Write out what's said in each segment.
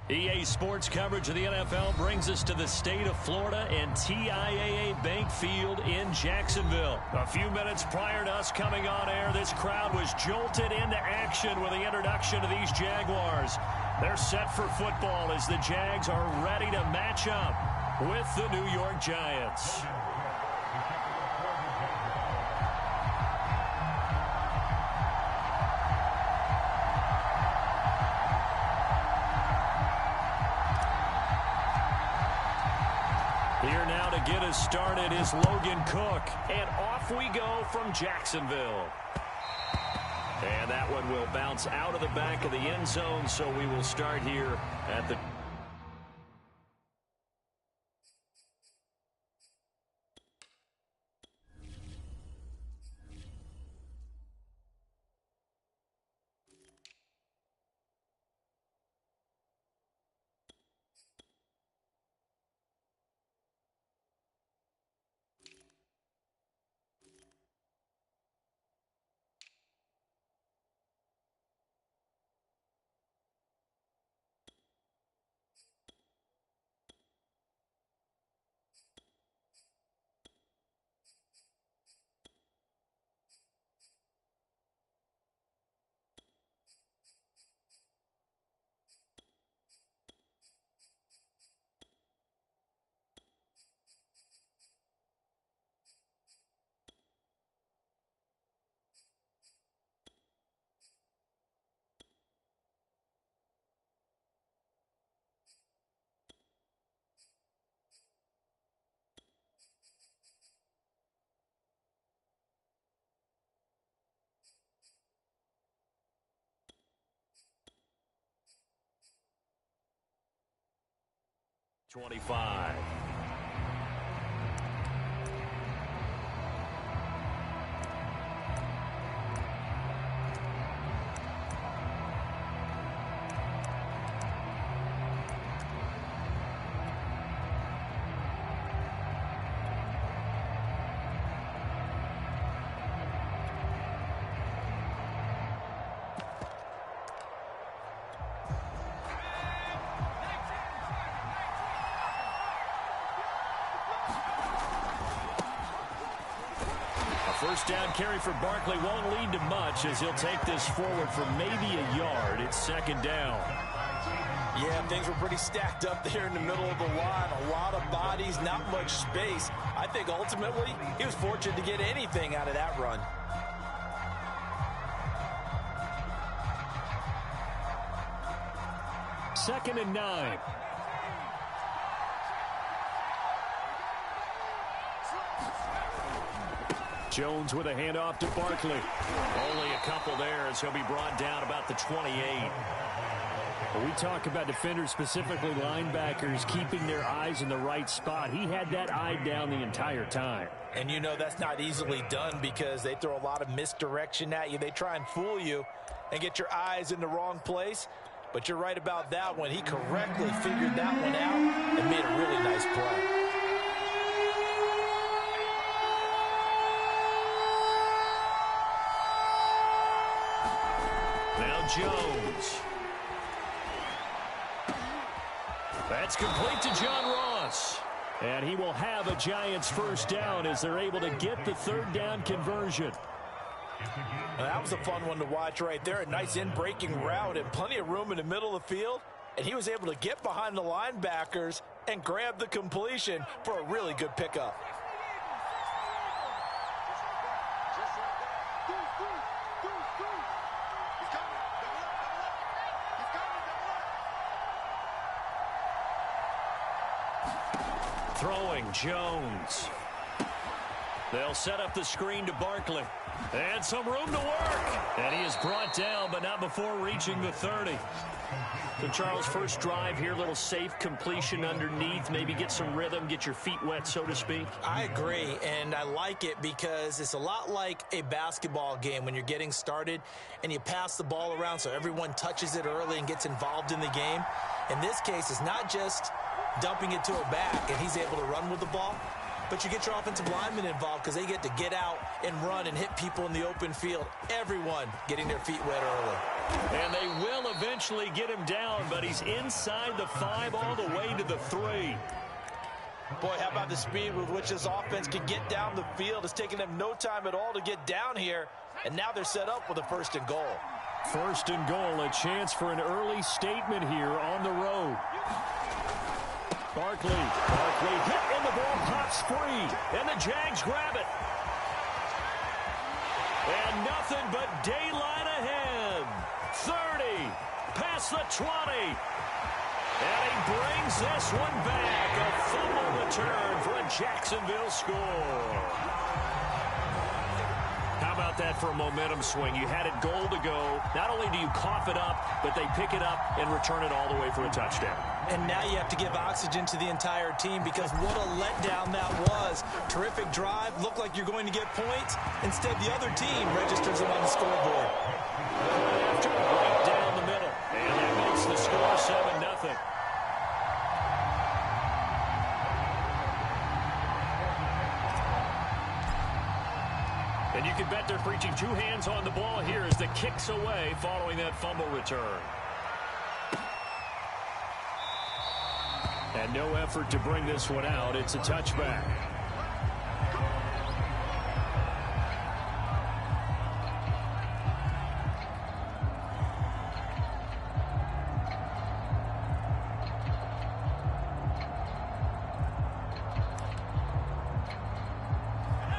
EA Sports coverage of the NFL brings us to the state of Florida and TIAA Bank Field in Jacksonville. A few minutes prior to us coming on air, this crowd was jolted into action with the introduction of these Jaguars. They're set for football as the Jags are ready to match up with the New York Giants. Here now to get us started is Logan Cook. And off we go from Jacksonville. And that one will bounce out of the back of the end zone, so we will start here at the... ...25. First down carry for Barkley won't lead to much as he'll take this forward for maybe a yard. It's second down. Yeah, things were pretty stacked up there in the middle of the line. A lot of bodies, not much space. I think ultimately he was fortunate to get anything out of that run. Second and 9. Jones with a handoff to Barkley. Only a couple there as he'll be brought down about the 28. When we talk about defenders, specifically linebackers, keeping their eyes in the right spot. He had that eye down the entire time. And you know that's not easily done because they throw a lot of misdirection at you. They try and fool you and get your eyes in the wrong place. But you're right about that one. He correctly figured that one out and made a really nice play. Jones. That's complete to John Ross. And he will have a Giants first down as they're able to get the third down conversion. Well, that was a fun one to watch right there. A nice in-breaking route and plenty of room in the middle of the field. And he was able to get behind the linebackers and grab the completion for a really good pickup. Throwing Jones. They'll set up the screen to Barkley. And some room to work. And he is brought down, but not before reaching the 30. So, Charles, first drive here, little safe completion underneath. Maybe get some rhythm, get your feet wet, so to speak. I agree, and I like it because it's a lot like a basketball game when you're getting started and you pass the ball around so everyone touches it early and gets involved in the game. In this case, it's not just dumping it to a back and he's able to run with the ball, but you get your offensive linemen involved because they get to get out and run and hit people in the open field. Everyone getting their feet wet early. And they will eventually get him down, but he's inside the 5 all the way to the 3. Boy, how about the speed with which this offense can get down the field? It's taken them no time at all to get down here, and now they're set up with a 1st and goal. 1st and goal, a chance for an early statement here on the road. Barkley hit, and the ball pops free, and the Jags grab it. And nothing but daylight ahead. 30, past the 20. And he brings this one back. A fumble return for a Jacksonville score. How about that for a momentum swing? You had it goal to go. Not only do you cough it up, but they pick it up and return it all the way for a touchdown. And now you have to give oxygen to the entire team because what a letdown that was. Terrific drive. Looked like you're going to get points. Instead, the other team registers them on the scoreboard. After right down the middle. And that makes the score 7-0. And you can bet they're preaching 2 hands on the ball here as the kick's away following that fumble return. And no effort to bring this one out. It's a touchback.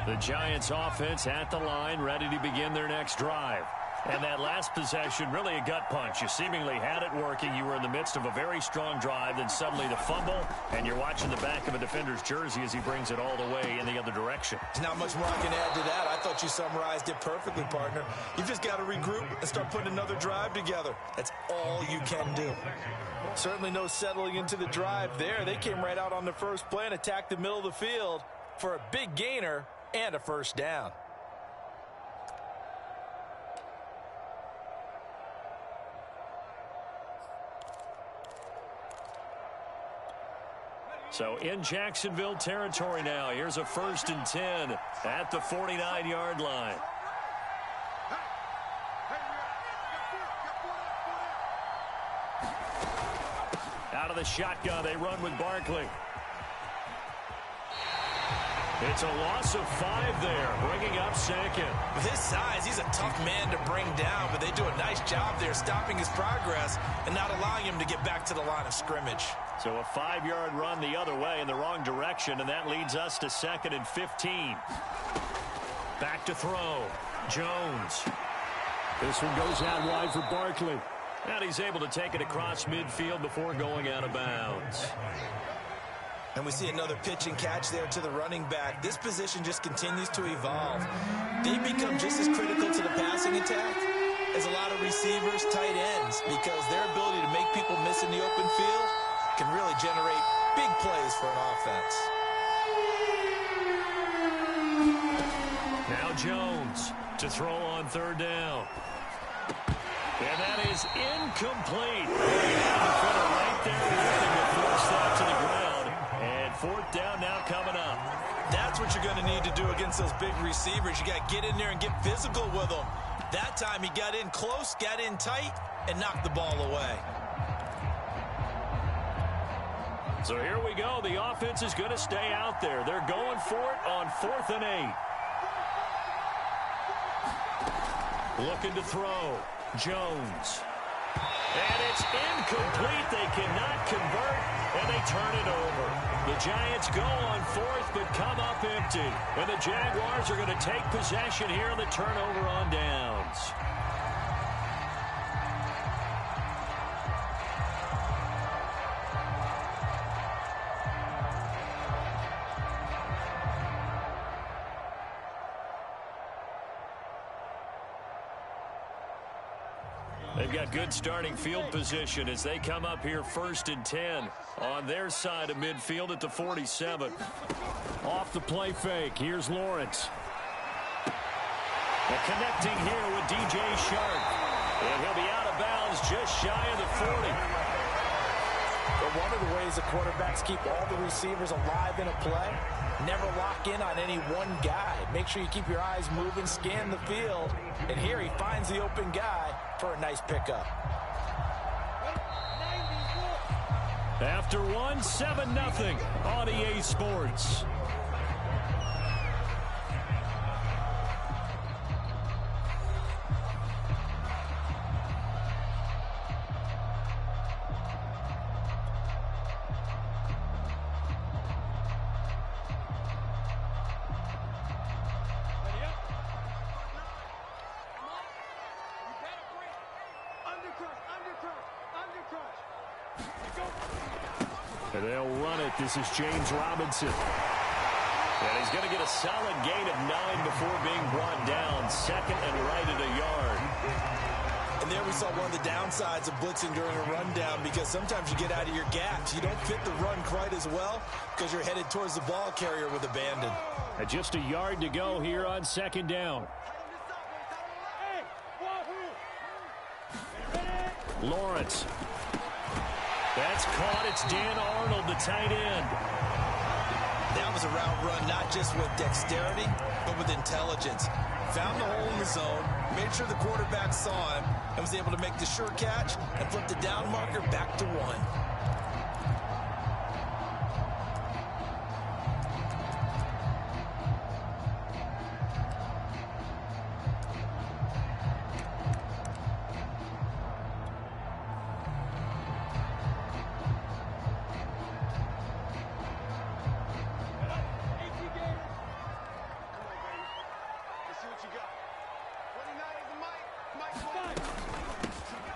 The Giants offense at the line, ready to begin their next drive. And that last possession, really a gut punch. You seemingly had it working. You were in the midst of a very strong drive, then suddenly the fumble, and you're watching the back of a defender's jersey as he brings it all the way in the other direction. There's not much more I can add to that. I thought you summarized it perfectly, partner. You've just got to regroup and start putting another drive together. That's all you can do. Certainly no settling into the drive there. They came right out on the first play and attacked the middle of the field for a big gainer and a 1st down. So in Jacksonville territory now. Here's a 1st and 10 at the 49-yard line. Out of the shotgun, they run with Barkley. It's a loss of 5 there, bringing up 2nd. With his size, he's a tough man to bring down, but they do a nice job there stopping his progress and not allowing him to get back to the line of scrimmage. So a 5-yard run the other way in the wrong direction, and that leads us to 2nd and 15. Back to throw. Jones. This one goes out wide for Barkley. And he's able to take it across midfield before going out of bounds. And we see another pitch and catch there to the running back. This position just continues to evolve. They become just as critical to the passing attack as a lot of receivers, tight ends, because their ability to make people miss in the open field can really generate big plays for an offense. Now Jones to throw on 3rd down. And that is incomplete. Defender right there looking to force that to the ground. And 4th down now coming up. That's what you're going to need to do against those big receivers. You got to get in there and get physical with them. That time he got in close, got in tight, and knocked the ball away. So here we go. The offense is going to stay out there. They're going for it on 4th and 8. Looking to throw. Jones. And it's incomplete. They cannot convert, and they turn it over. The Giants go on 4th, but come up empty. And the Jaguars are going to take possession here on the turnover on downs. They've got good starting field position as they come up here 1st and 10 on their side of midfield at the 47. Off the play fake. Here's Lawrence. And connecting here with DJ Shark. And he'll be out of bounds just shy of the 40. But one of the ways the quarterbacks keep all the receivers alive in a play Never lock in on any one guy. Make sure you keep your eyes moving, scan the field. And here he finds the open guy for a nice pickup. After one, 7-0 on EA Sports. And they'll run it. This is James Robinson. And he's going to get a solid gain of 9 before being brought down. Second and right at a yard. And there we saw one of the downsides of blitzing during a rundown, because sometimes you get out of your gaps. You don't fit the run quite as well because you're headed towards the ball carrier with abandon. And just a yard to go here on second down. Lawrence. That's caught. It's Dan Arnold, the tight end. That was a route run, not just with dexterity, but with intelligence. Found the hole in the zone, made sure the quarterback saw him, and was able to make the sure catch and flip the down marker back to 1.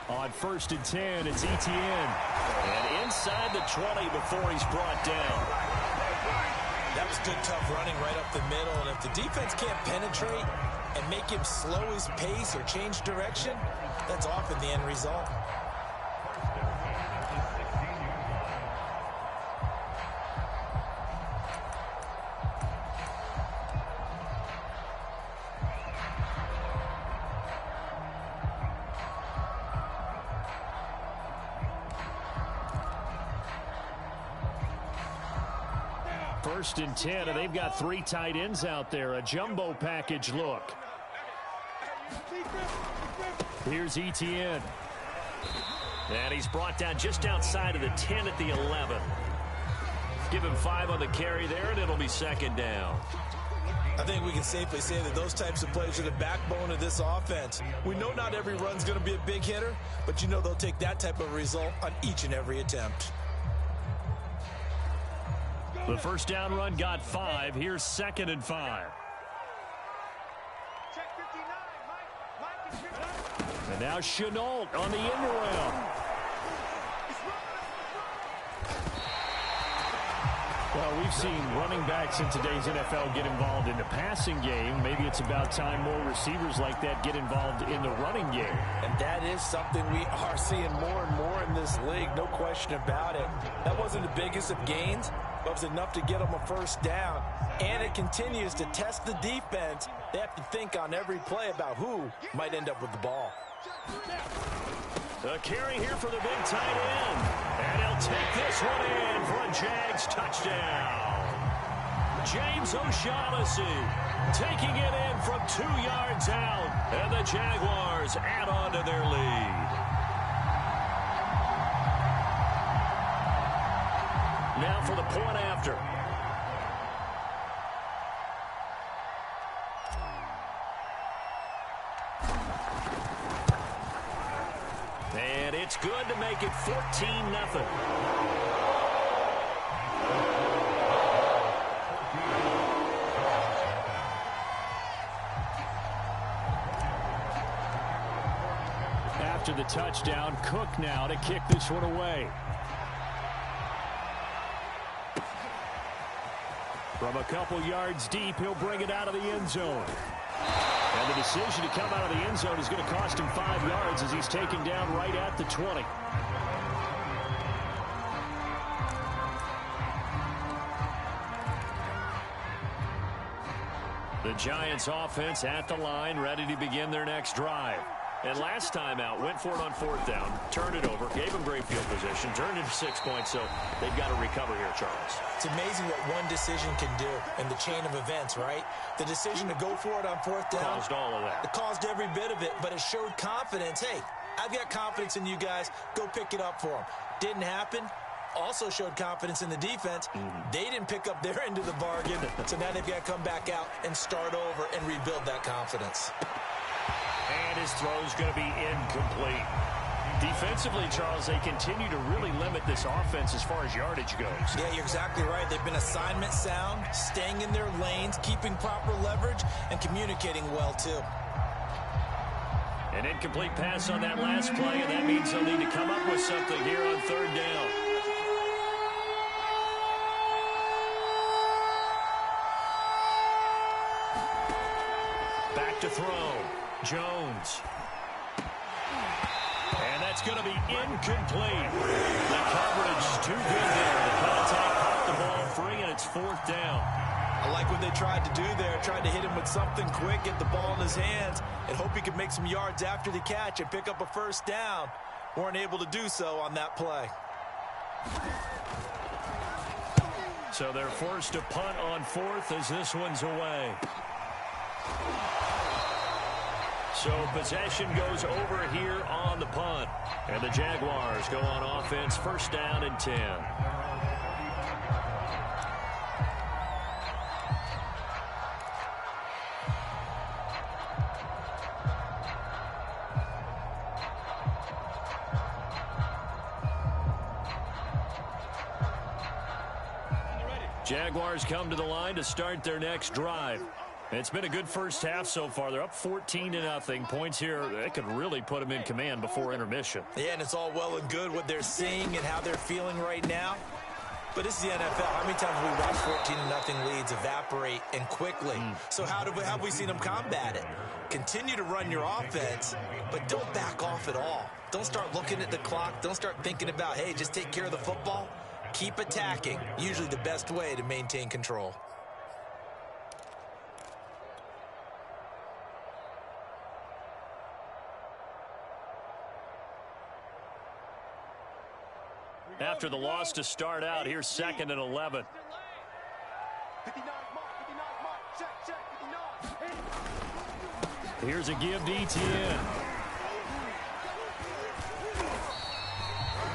On 1st and 10, it's Etienne. And inside the 20 before he's brought down. That was good, tough running right up the middle. And if the defense can't penetrate and make him slow his pace or change direction, that's often the end result. First and 10, and they've got 3 tight ends out there. A jumbo package look. Here's Etienne. And he's brought down just outside of the 10 at the 11. Give him 5 on the carry there, and it'll be second down. I think we can safely say that those types of plays are the backbone of this offense. We know not every run's going to be a big hitter, but you know they'll take that type of result on each and every attempt. The first down run got 5. Here's 2nd and 5. And now Chenault on the end around. Well, we've seen running backs in today's NFL get involved in the passing game. Maybe it's about time more receivers like that get involved in the running game. And that is something we are seeing more and more in this league, no question about it. That wasn't the biggest of gains, but it was enough to get them a first down. And it continues to test the defense. They have to think on every play about who might end up with the ball. The carry here for the big tight end. And he'll take this one in for a Jags touchdown. James O'Shaughnessy taking it in from 2 yards out. And the Jaguars add on to their lead. Now for the point after. And it's good to make it 14-0. After the touchdown, Cook now to kick this one away. From a couple yards deep, he'll bring it out of the end zone. And the decision to come out of the end zone is going to cost him 5 yards as he's taken down right at the 20. The Giants offense at the line, ready to begin their next drive. And last time out, went for it on 4th down, turned it over, gave them great field position, turned into 6 points, so they've got to recover here, Charles. It's amazing what one decision can do in the chain of events, right? The decision to go for it on 4th down. Caused all of that. It caused every bit of it, but it showed confidence. Hey, I've got confidence in you guys. Go pick it up for them. Didn't happen. Also showed confidence in the defense. They didn't pick up their end of the bargain, so now they've got to come back out and start over and rebuild that confidence. And his throw's going to be incomplete. Defensively, Charles, they continue to really limit this offense as far as yardage goes. Yeah, you're exactly right. They've been assignment sound, staying in their lanes, keeping proper leverage, and communicating well, too. An incomplete pass on that last play, and that means they'll need to come up with something here on 3rd down. Back to throw. Jones. And that's going to be incomplete. The coverage too good there. The contact popped the ball free, and it's 4th down. I like what they tried to do there. Tried to hit him with something quick, get the ball in his hands, and hope he could make some yards after the catch and pick up a 1st down. Weren't able to do so on that play. So they're forced to punt on 4th as this one's away. So possession goes over here on the punt. And the Jaguars go on offense, 1st down and 10. Jaguars come to the line to start their next drive. It's been a good first half so far. They're up 14-0. Points here, they could really put them in command before intermission. Yeah, and it's all well and good what they're seeing and how they're feeling right now. But this is the NFL. How many times have we watched 14-0 leads evaporate and quickly? So how have we seen them combat it? Continue to run your offense, but don't back off at all. Don't start looking at the clock. Don't start thinking about, hey, just take care of the football. Keep attacking. Usually the best way to maintain control. After the loss to start out, here's 2nd and 11. Here's a give to Etienne.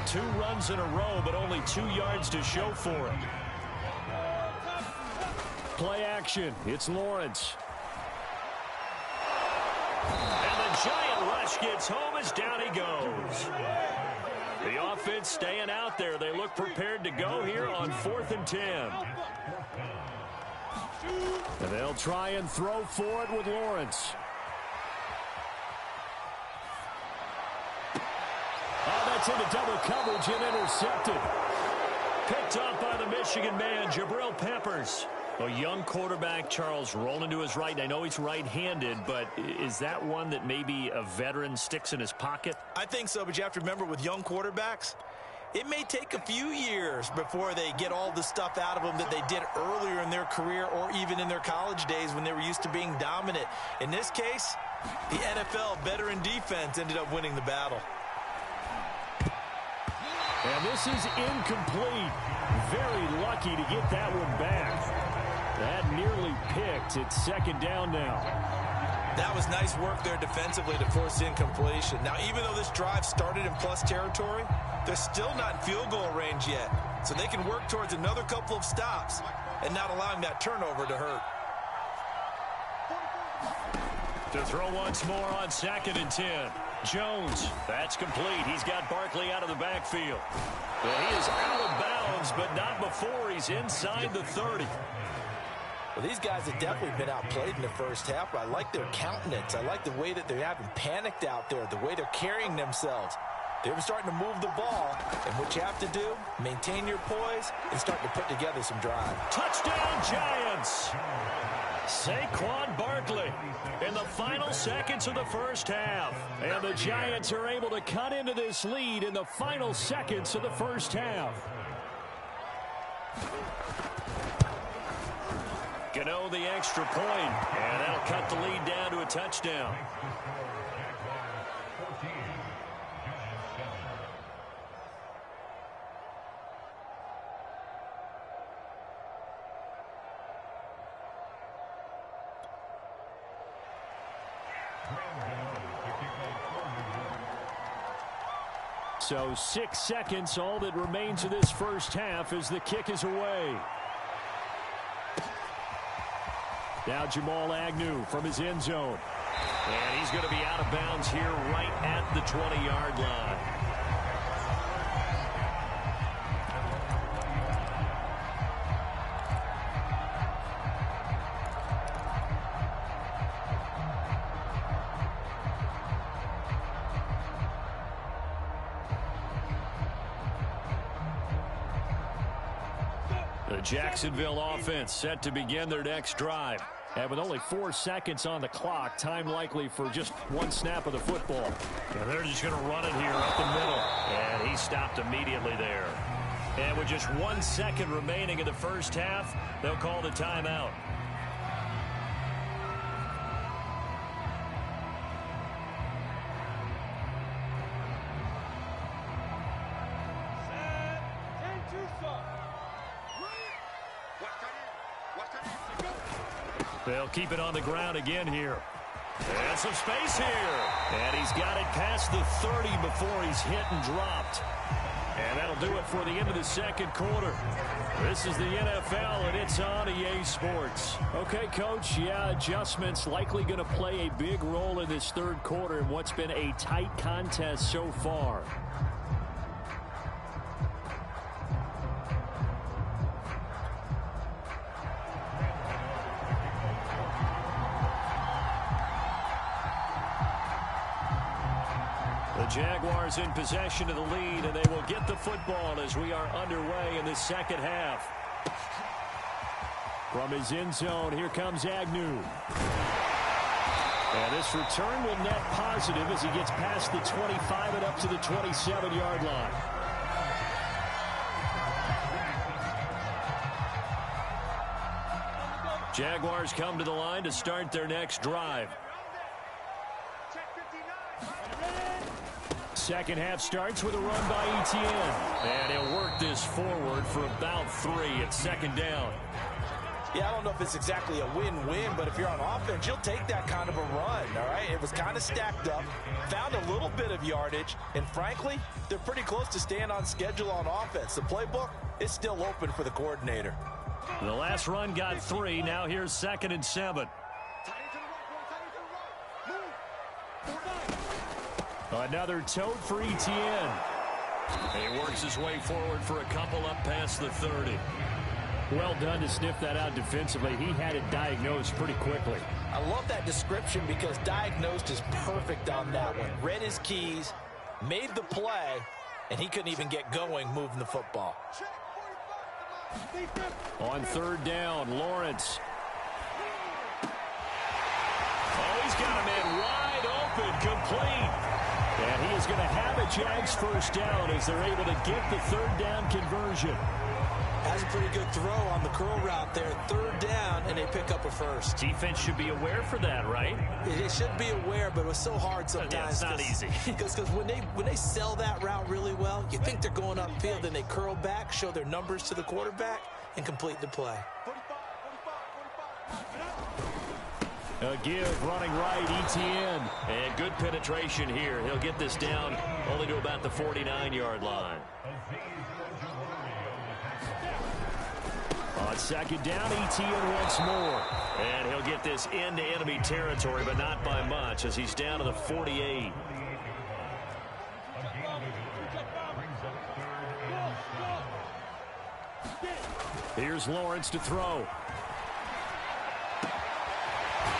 2 runs in a row, but only 2 yards to show for it. Play action. It's Lawrence. And the giant rush gets home as down he goes. The offense staying out there. They look prepared to go here on 4th and 10. And they'll try and throw for it with Lawrence. Oh, that's into double coverage and intercepted. Picked up by the Michigan man, Jabril Peppers. A young quarterback, Charles, rolling to his right. I know he's right-handed, but is that one that maybe a veteran sticks in his pocket? I think so, but you have to remember with young quarterbacks, it may take a few years before they get all the stuff out of them that they did earlier in their career or even in their college days when they were used to being dominant. In this case, the NFL veteran defense ended up winning the battle. And this is incomplete. Very lucky to get that one back. That nearly picked. It's 2nd down now. That was nice work there defensively to force incompletion. Now, even though this drive started in plus territory, they're still not in field goal range yet. So they can work towards another couple of stops and not allowing that turnover to hurt. To throw once more on 2nd and 10. Jones, that's complete. He's got Barkley out of the backfield. Well, he is out of bounds, but not before he's inside the 30. Well, these guys have definitely been outplayed in the first half, but I like their countenance. I like the way that they haven't panicked out there, the way they're carrying themselves. They're starting to move the ball, and what you have to do, maintain your poise and start to put together some drive. Touchdown, Giants! Saquon Barkley in the final seconds of the first half. And the Giants are able to cut into this lead in the final seconds of the first half. Gano the extra point, and that'll cut the lead down to a touchdown. So 6 seconds, all that remains of this first half as the kick is away. Now Jamal Agnew from his end zone. And he's going to be out of bounds here right at the 20-yard line. The Jacksonville offense set to begin their next drive. And with only 4 seconds on the clock, time likely for just one snap of the football. And they're just going to run it here up the middle. And he stopped immediately there. And with just 1 second remaining in the first half, they'll call the timeout. They'll keep it on the ground again here. And some space here. And he's got it past the 30 before he's hit and dropped. And that'll do it for the end of the second quarter. This is the NFL, and it's on EA Sports. Okay, Coach, yeah, adjustments likely going to play a big role in this third quarter in what's been a tight contest so far. Jaguars in possession of the lead, and they will get the football as we are underway in the second half. From his end zone, here comes Agnew. And this return will net positive as he gets past the 25 and up to the 27-yard line. Jaguars come to the line to start their next drive. Second half starts with a run by Etienne. And he'll work this forward for about 3 at second down. Yeah, I don't know if it's exactly a win-win, but if you're on offense, you'll take that kind of a run, all right? It was kind of stacked up, found a little bit of yardage, and frankly, they're pretty close to staying on schedule on offense. The playbook is still open for the coordinator. The last run got 3. Now here's 2nd and 7. Another tote for Etienne. He works his way forward for a couple up past the 30. Well done to sniff that out defensively. He had it diagnosed pretty quickly. I love that description because diagnosed is perfect on that one. Read his keys, made the play, and he couldn't even get going moving the football. On 3rd down, Lawrence. Oh, he's got him in wide open, complete. And he is going to have a Jags first down as they're able to get the 3rd down conversion. Has a pretty good throw on the curl route there. 3rd down, and they pick up a first. Defense should be aware for that, right? They should be aware, but it was so hard sometimes. Yeah, it's not easy. Because when they sell that route really well, you think they're going upfield, then they curl back, show their numbers to the quarterback, and complete the play. A give running right, Etienne. And good penetration here. He'll get this down only to about the 49-yard line. On 2nd down, Etienne once more. And he'll get this into enemy territory, but not by much as he's down to the 48. Here's Lawrence to throw.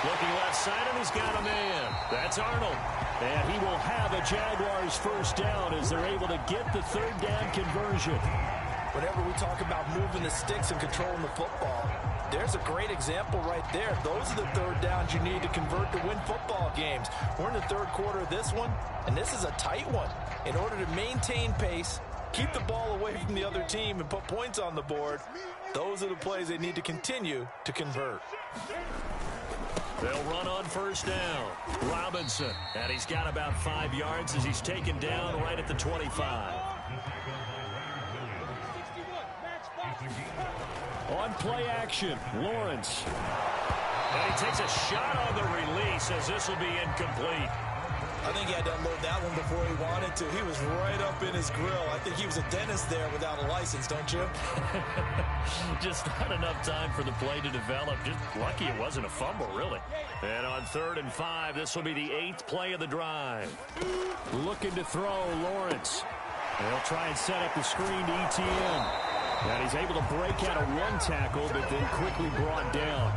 Looking left side, and he's got a man. That's Arnold. And he will have a Jaguars first down as they're able to get the 3rd down conversion. Whenever we talk about moving the sticks and controlling the football, there's a great example right there. Those are the 3rd downs you need to convert to win football games. We're in the 3rd quarter of this one, and this is a tight one. In order to maintain pace, keep the ball away from the other team, and put points on the board, those are the plays they need to continue to convert. They'll run on first down. Robinson, and he's got about 5 yards as he's taken down right at the 25. On play action, Lawrence. And he takes a shot on the release as this will be incomplete. I think he had to unload that one before he wanted to. He was right up in his grill. I think he was a dentist there without a license, don't you? Just not enough time for the play to develop. Just lucky it wasn't a fumble, really. And on 3rd and 5, this will be the 8th play of the drive. Looking to throw, Lawrence. They'll try and set up the screen to ETN. And he's able to break out of one tackle, but then quickly brought down.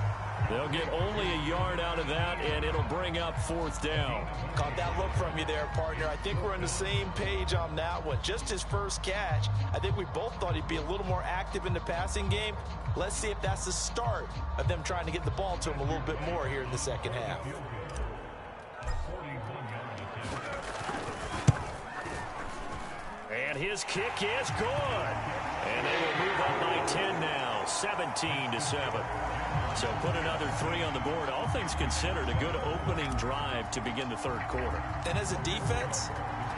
They'll get only a yard out of that, and it'll bring up 4th down. Caught that look from you there, partner. I think we're on the same page on that one. Just his first catch. I think we both thought he'd be a little more active in the passing game. Let's see if that's the start of them trying to get the ball to him a little bit more here in the second half. And his kick is good. And they will move up by 10 now, 17-7. So put another 3 on the board. All things considered, a good opening drive to begin the 3rd quarter. And as a defense,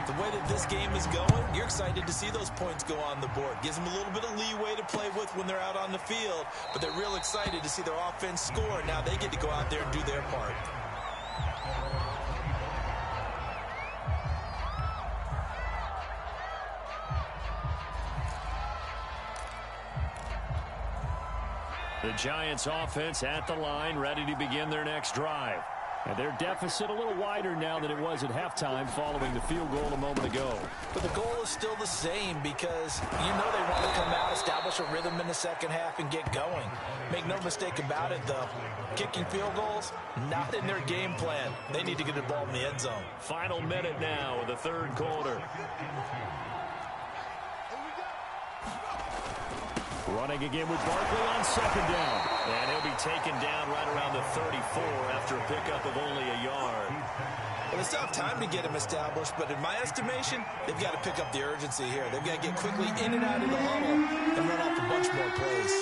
the way that this game is going, you're excited to see those points go on the board. Gives them a little bit of leeway to play with when they're out on the field, but they're real excited to see their offense score. Now they get to go out there and do their part. The Giants offense at the line, ready to begin their next drive. And their deficit a little wider now than it was at halftime following the field goal a moment ago. But the goal is still the same because you know they want to come out, establish a rhythm in the second half, and get going. Make no mistake about it, though. Kicking field goals, not in their game plan. They need to get the ball in the end zone. Final minute now of the 3rd quarter. Running again with Barkley on 2nd down. And he'll be taken down right around the 34 after a pickup of only a yard. Well, they still have time to get him established, but in my estimation, they've got to pick up the urgency here. They've got to get quickly in and out of the huddle and run off a bunch more plays.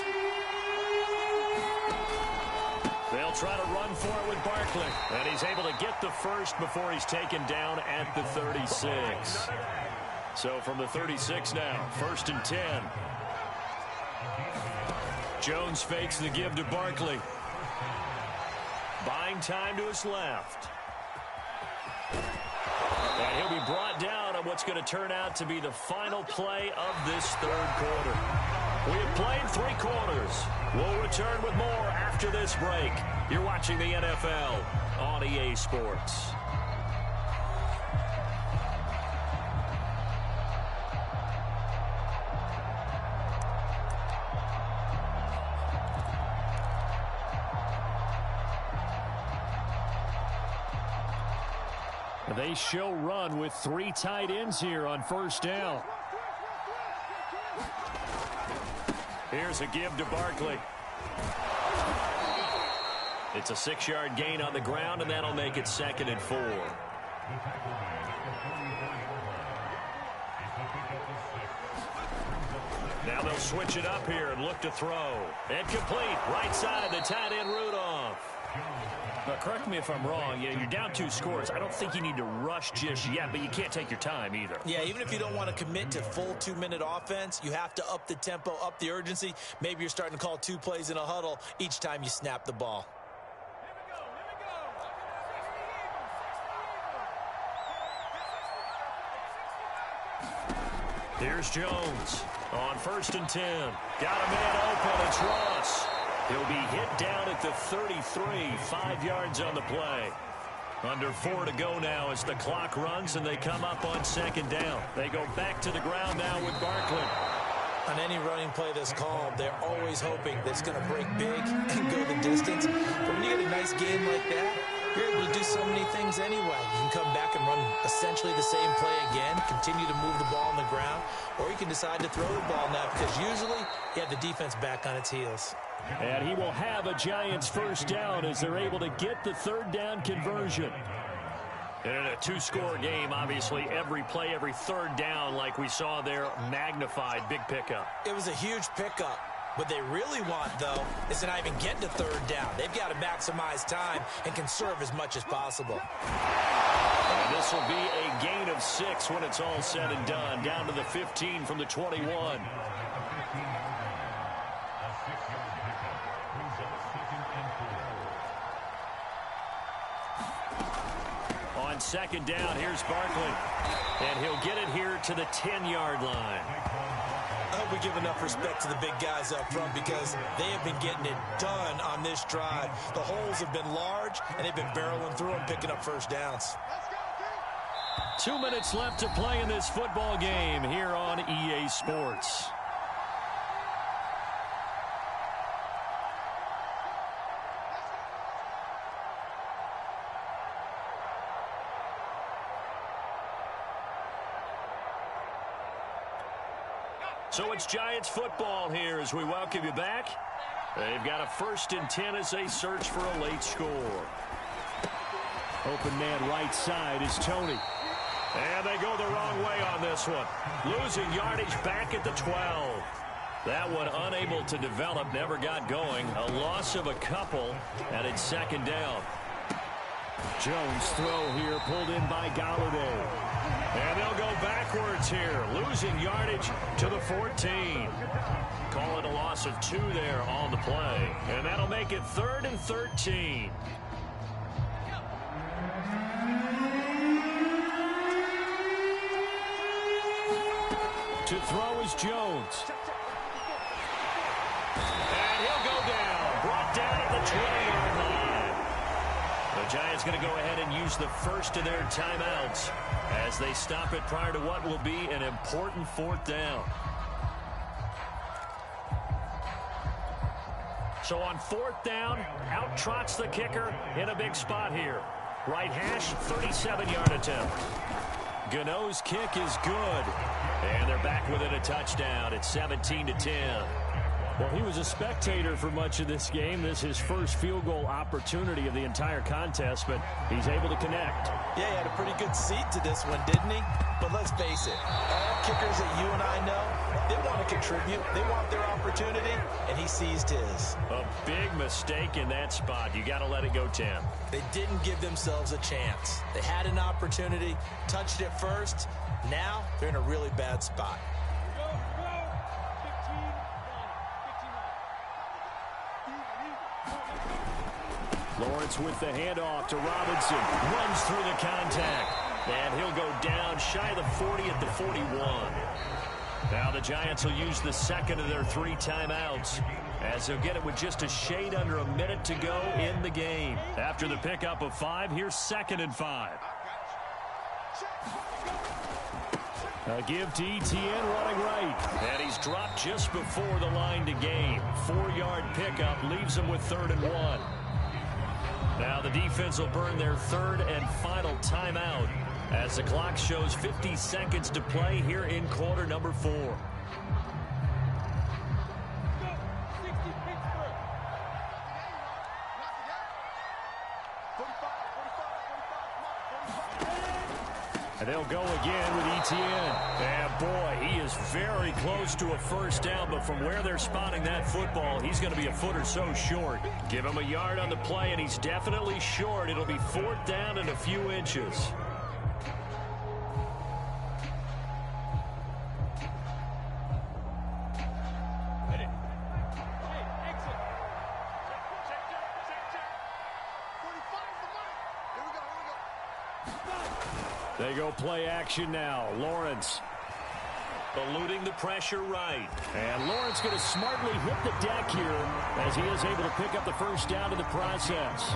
They'll try to run for it with Barkley. And he's able to get the first before he's taken down at the 36. So from the 36 now, 1st and 10. Jones fakes the give to Barkley. Buying time to his left. And he'll be brought down on what's going to turn out to be the final play of this 3rd quarter. We have played 3 quarters. We'll return with more after this break. You're watching the NFL on EA Sports. They show run with 3 tight ends here on 1st down. Here's a give to Barkley. It's a 6-yard gain on the ground, and that'll make it 2nd and 4. Now they'll switch it up here and look to throw. And complete. Right side, the tight end Rudolph. Now, correct me if I'm wrong. Yeah, you're down 2 scores. I don't think you need to rush just yet, but you can't take your time either. Yeah, even if you don't want to commit to full 2-minute offense, you have to up the tempo, up the urgency. Maybe you're starting to call 2 plays in a huddle each time you snap the ball. Here's Jones on 1st and 10. Got a man open. It's Ross. He'll be hit down at the 33, 5 yards on the play. Under 4 to go now as the clock runs and they come up on 2nd down. They go back to the ground now with Barkley. On any running play that's called, they're always hoping that it's going to break big and go the distance. But when you get a nice game like that, you're able to do so many things anyway. You can come back and run essentially the same play again, continue to move the ball on the ground, or you can decide to throw the ball now because usually you have the defense back on its heels. And he will have a Giants 1st down as they're able to get the 3rd down conversion. And in a 2-score game, obviously, every play, every 3rd down, like we saw there, magnified, big pickup. It was a huge pickup. What they really want, though, is to not even get to 3rd down. They've got to maximize time and conserve as much as possible. And this will be a gain of 6 when it's all said and done, down to the 15 from the 21. On second down, here's Barkley. And he'll get it here to the 10-yard line. I hope we give enough respect to the big guys up front because they have been getting it done on this drive. The holes have been large, and they've been barreling through them, picking up first downs. 2 minutes left to play in this football game here on EA Sports. So it's Giants football here as we welcome you back. They've got a 1st and 10 as they search for a late score. Open man right side is Tony. And they go the wrong way on this one. Losing yardage back at the 12. That one unable to develop, never got going. A loss of a couple, and it's second down. Jones throw here pulled in by Galladay. And they'll go backwards here, losing yardage to the 14. Call it a loss of 2 there on the play. And that'll make it 3rd and 13. To throw is Jones. And he'll go down. Brought down at the 20-yard line. The Giants going to go ahead and use the first of their timeouts as they stop it prior to what will be an important 4th down. So on 4th down, out trots the kicker in a big spot here. Right hash, 37-yard attempt. Gano's kick is good. And they're back within a touchdown. It's 17-10. Well, he was a spectator for much of this game. This is his first field goal opportunity of the entire contest, but he's able to connect. Yeah, he had a pretty good seat to this one, didn't he? But let's face it, all kickers that you and I know, they want to contribute. They want their opportunity, and he seized his. A big mistake in that spot. You got to let it go, Tim. They didn't give themselves a chance. They had an opportunity, touched it first. Now they're in a really bad spot. Lawrence with the handoff to Robinson. Runs through the contact. And he'll go down shy of the 40 at the 41. Now the Giants will use the second of their 3 timeouts as they'll get it with just a shade under a minute to go in the game. After the pickup of 5, here's 2nd and 5. A give to Etienne running right. And he's dropped just before the line to gain. 4-yard pickup leaves him with 3rd and 1. Now the defense will burn their 3rd and final timeout as the clock shows 50 seconds to play here in quarter number 4. And they'll go again with Etienne. And boy, he is very close to a first down, but from where they're spotting that football, he's going to be a foot or so short. Give him a yard on the play, and he's definitely short. It'll be 4th down and a few inches. They go play action now. Lawrence eluding the pressure right. And Lawrence going to smartly hit the deck here as he is able to pick up the first down in the process.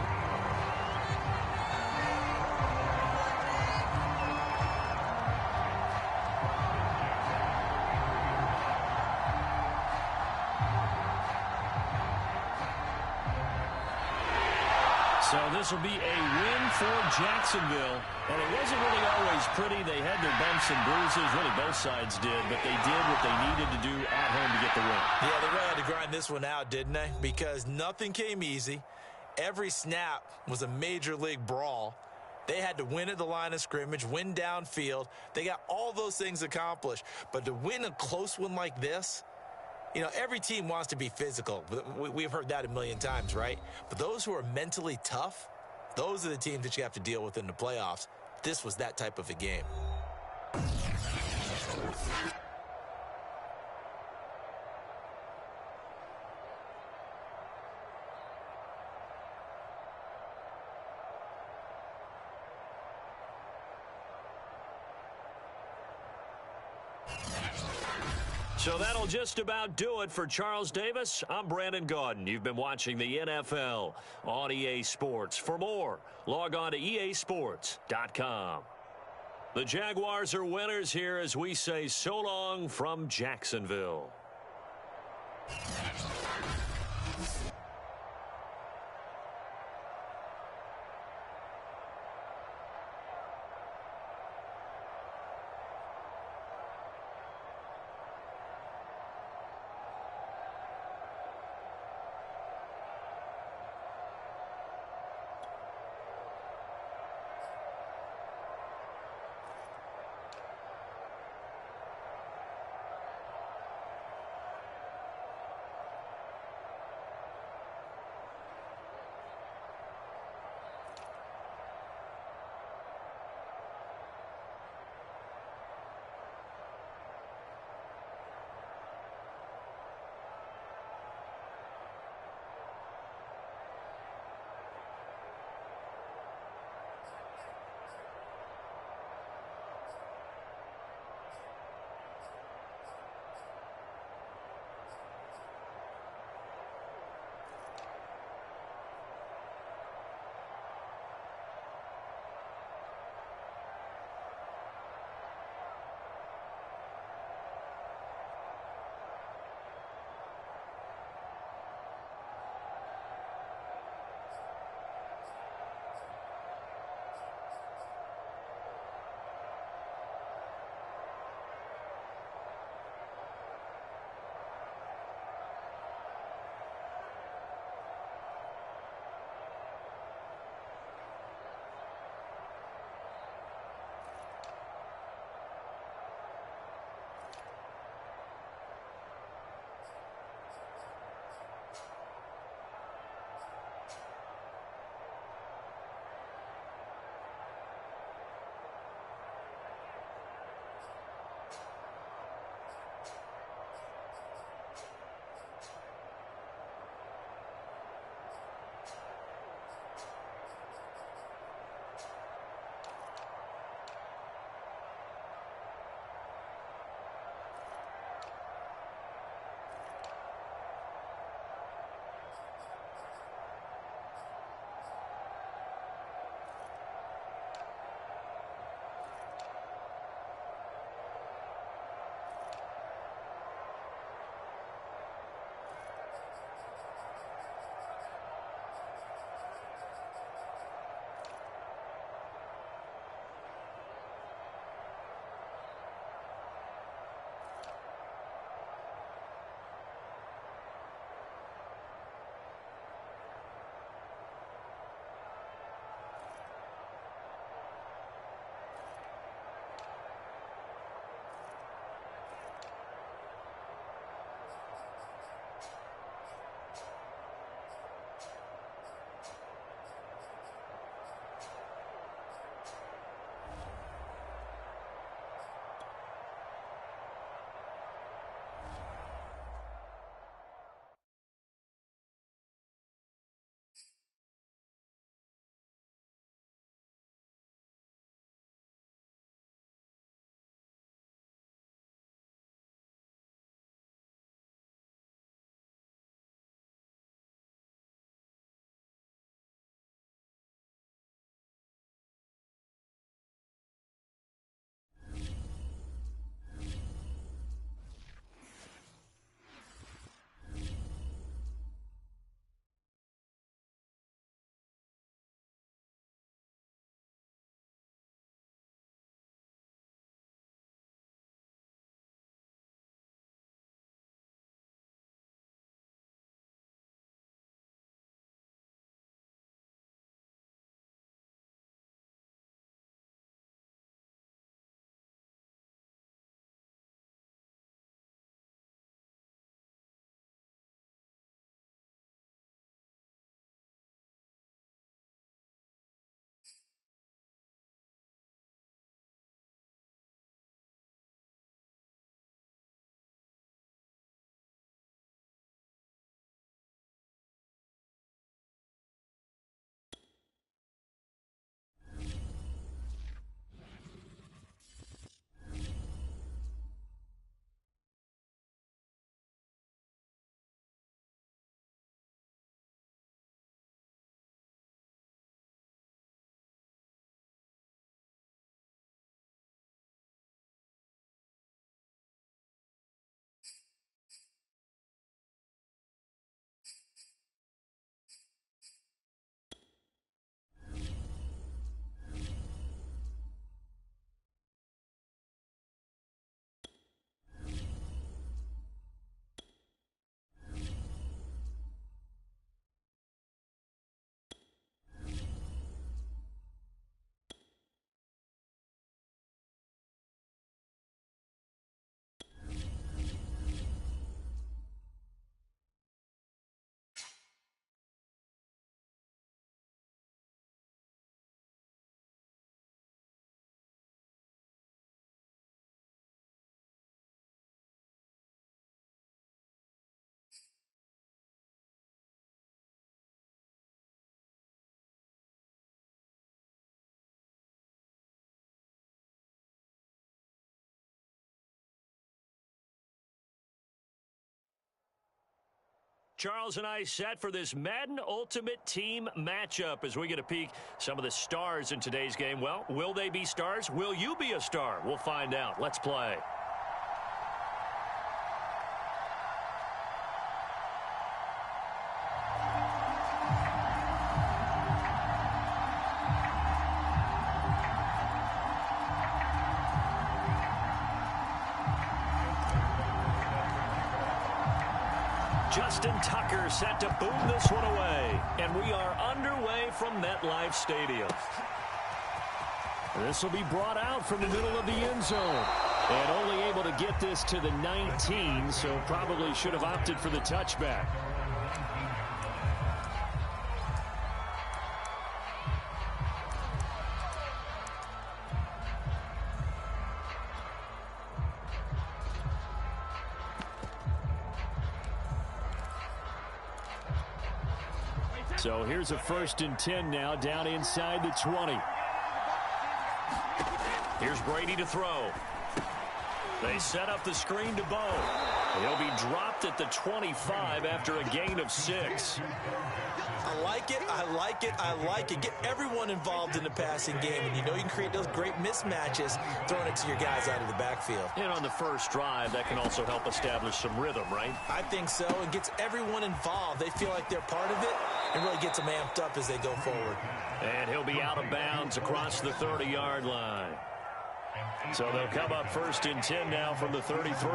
So this will be a win for Jacksonville. And it wasn't really always pretty. They had their bumps and bruises. Really, both sides did. But they did what they needed to do at home to get the win. Yeah, they really had to grind this one out, didn't they? Because nothing came easy. Every snap was a major league brawl. They had to win at the line of scrimmage, win downfield. They got all those things accomplished. But to win a close one like this, you know, every team wants to be physical. We've heard that a million times, right? But those who are mentally tough, those are the teams that you have to deal with in the playoffs. This was that type of a game. So that'll just about do it for Charles Davis. I'm Brandon Gaudin. You've been watching the NFL on EA Sports. For more, log on to easports.com. The Jaguars are winners here as we say so long from Jacksonville. Charles and I set for this Madden Ultimate Team matchup as we get a peek some of the stars in today's game. Well, will they be stars? Will you be a star? We'll find out. Let's play. Justin Tucker set to boom this one away. And we are underway from MetLife Stadium. This will be brought out from the middle of the end zone. And only able to get this to the 19, so probably should have opted for the touchback. So here's a 1st and 10 now, down inside the 20. Here's Brady to throw. They set up the screen to Bo. He'll be dropped at the 25 after a gain of 6. I like it, I like it, I like it. Get everyone involved in the passing game, and you know you can create those great mismatches throwing it to your guys out of the backfield. And on the first drive, that can also help establish some rhythm, right? I think so. It gets everyone involved. They feel like they're part of it, and really gets them amped up as they go forward. And he'll be out of bounds across the 30-yard line. So they'll come up 1st and 10 now from the 33.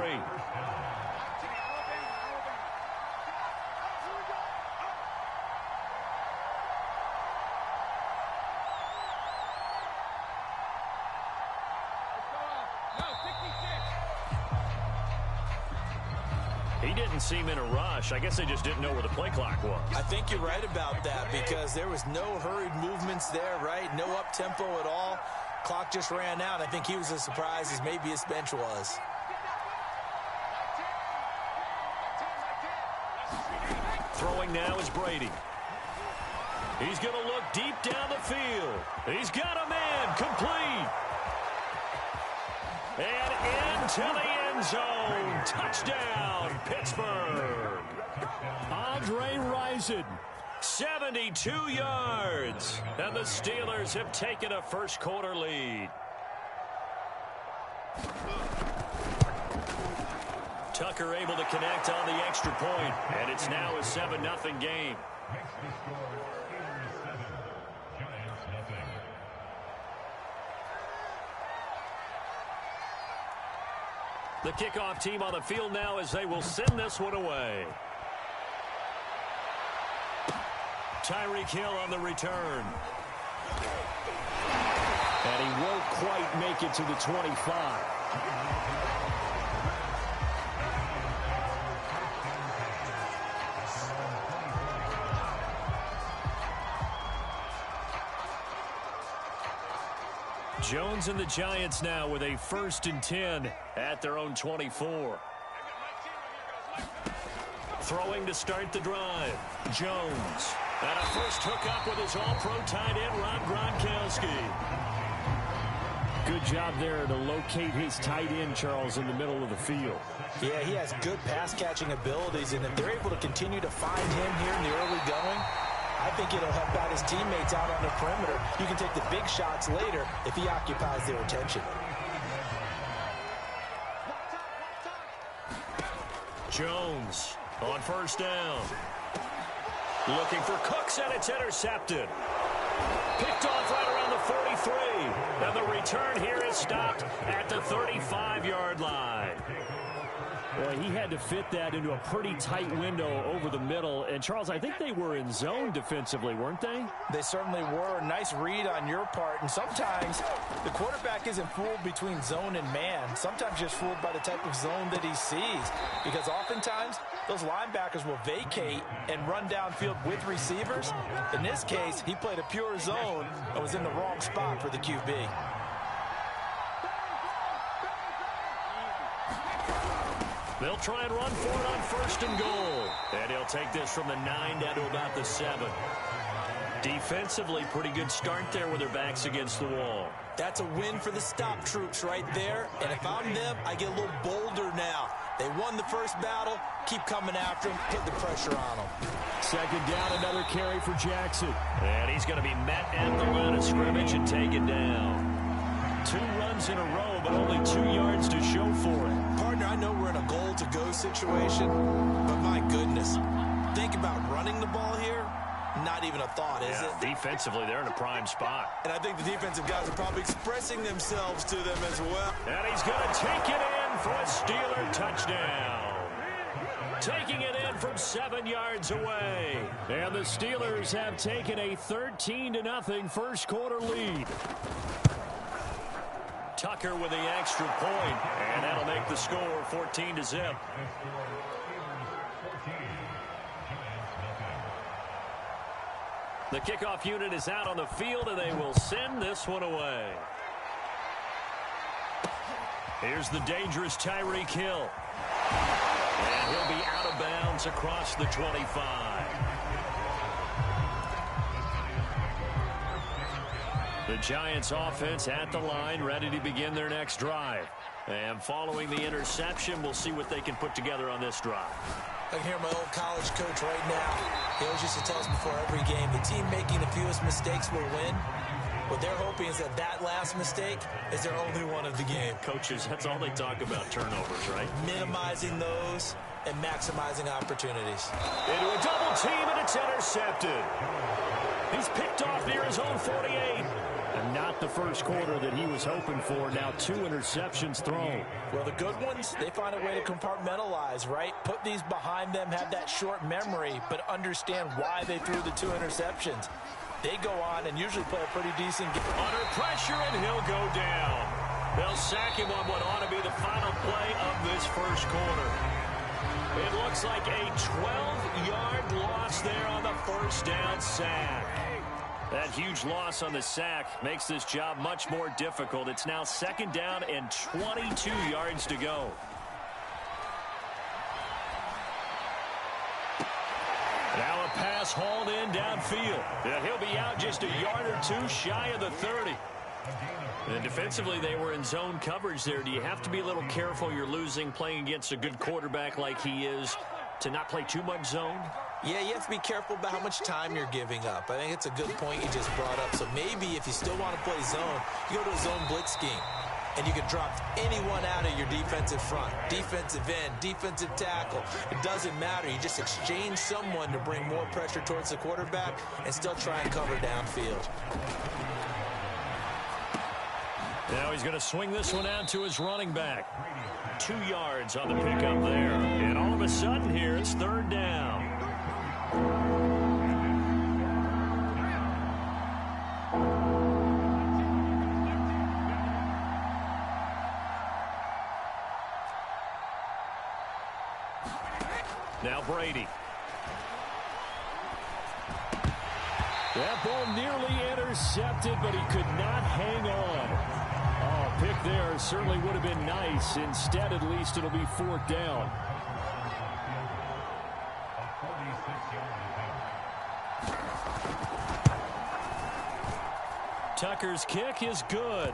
He didn't seem in a rush. I guess they just didn't know where the play clock was. I think you're right about that because there was no hurried movements there, right? No up-tempo at all. Clock just ran out. I think he was as surprised as maybe his bench was. Throwing now is Brady. He's going to look deep down the field. He's got a man complete. And into the end zone. Touchdown, Pittsburgh. Andre Rison, 72 yards. And the Steelers have taken a first-quarter lead. Tucker able to connect on the extra point, and it's now a 7-0 game. The kickoff team on the field now as they will send this one away. Tyreek Hill on the return. And he won't quite make it to the 25. Jones and the Giants now with a 1st and 10 at their own 24. Throwing to start the drive. Jones. And a first hookup with his all-pro tight end, Rob Gronkowski. Good job there to locate his tight end, Charles, in the middle of the field. Yeah, he has good pass-catching abilities, and if they're able to continue to find him here in the early going, I think it'll help out his teammates out on the perimeter. You can take the big shots later if he occupies their attention. Jones on 1st down. Looking for Cooks, and it's intercepted. Picked off right around the 43. And the return here is stopped at the 35-yard line. Well, he had to fit that into a pretty tight window over the middle. And, Charles, I think they were in zone defensively, weren't they? They certainly were. Nice read on your part. And sometimes the quarterback isn't fooled between zone and man. Sometimes just fooled by the type of zone that he sees. Because oftentimes those linebackers will vacate and run downfield with receivers. In this case, he played a pure zone and was in the wrong spot for the QB. They'll try and run for it on 1st and goal. And he'll take this from the 9 down to about the 7. Defensively, pretty good start there with their backs against the wall. That's a win for the stop troops right there. And if I'm them, I get a little bolder now. They won the first battle. Keep coming after them. Put the pressure on them. Second down, another carry for Jackson. And he's going to be met at the line of scrimmage and taken down. 2 runs in a row, but only 2 yards to show for it. Partner, I know we're in a goal-to-go situation, but my goodness. Think about running the ball here. Not even a thought, is it? Defensively, they're in a prime spot. And I think the defensive guys are probably expressing themselves to them as well. And he's going to take it in for a Steeler touchdown. Taking it in from 7 yards away. And the Steelers have taken a 13-0 first quarter lead. Tucker with the extra point, and that'll make the score 14-0. The kickoff unit is out on the field, and they will send this one away. Here's the dangerous Tyreek Hill. And he'll be out of bounds across the 25. The Giants offense at the line, ready to begin their next drive. And following the interception, we'll see what they can put together on this drive. I can hear my old college coach right now. He always used to tell us before every game, the team making the fewest mistakes will win. What they're hoping is that that last mistake is their only one of the game. Coaches, that's all they talk about, turnovers, right? Minimizing those and maximizing opportunities. Into a double team, and it's intercepted. He's picked off near his own 48. And not the first quarter that he was hoping for. Now 2 interceptions thrown. Well, the good ones, they find a way to compartmentalize, right? Put these behind them, have that short memory, but understand why they threw the 2 interceptions. They go on and usually play a pretty decent game. Under pressure, and he'll go down. They'll sack him on what ought to be the final play of this first quarter. It looks like a 12-yard loss there on the first down sack. That huge loss on the sack makes this job much more difficult. It's now second down and 22 yards to go. Now a pass hauled in downfield. Yeah, he'll be out just a yard or 2 shy of the 30. And defensively, they were in zone coverage there. Do you have to be a little careful? You're losing playing against a good quarterback like he is to not play too much zone? Yeah, you have to be careful about how much time you're giving up. I think it's a good point you just brought up. So maybe if you still want to play zone, you go to a zone blitz scheme. And you can drop anyone out of your defensive front. Defensive end, defensive tackle. It doesn't matter. You just exchange someone to bring more pressure towards the quarterback and still try and cover downfield. Now he's going to swing this one out to his running back. 2 yards on the pickup there. And all of a sudden here, it's third down. Now Brady. That ball nearly intercepted, but he could not hang on. Oh, pick there certainly would have been nice. Instead, at least, it'll be 4th down. Tucker's kick is good.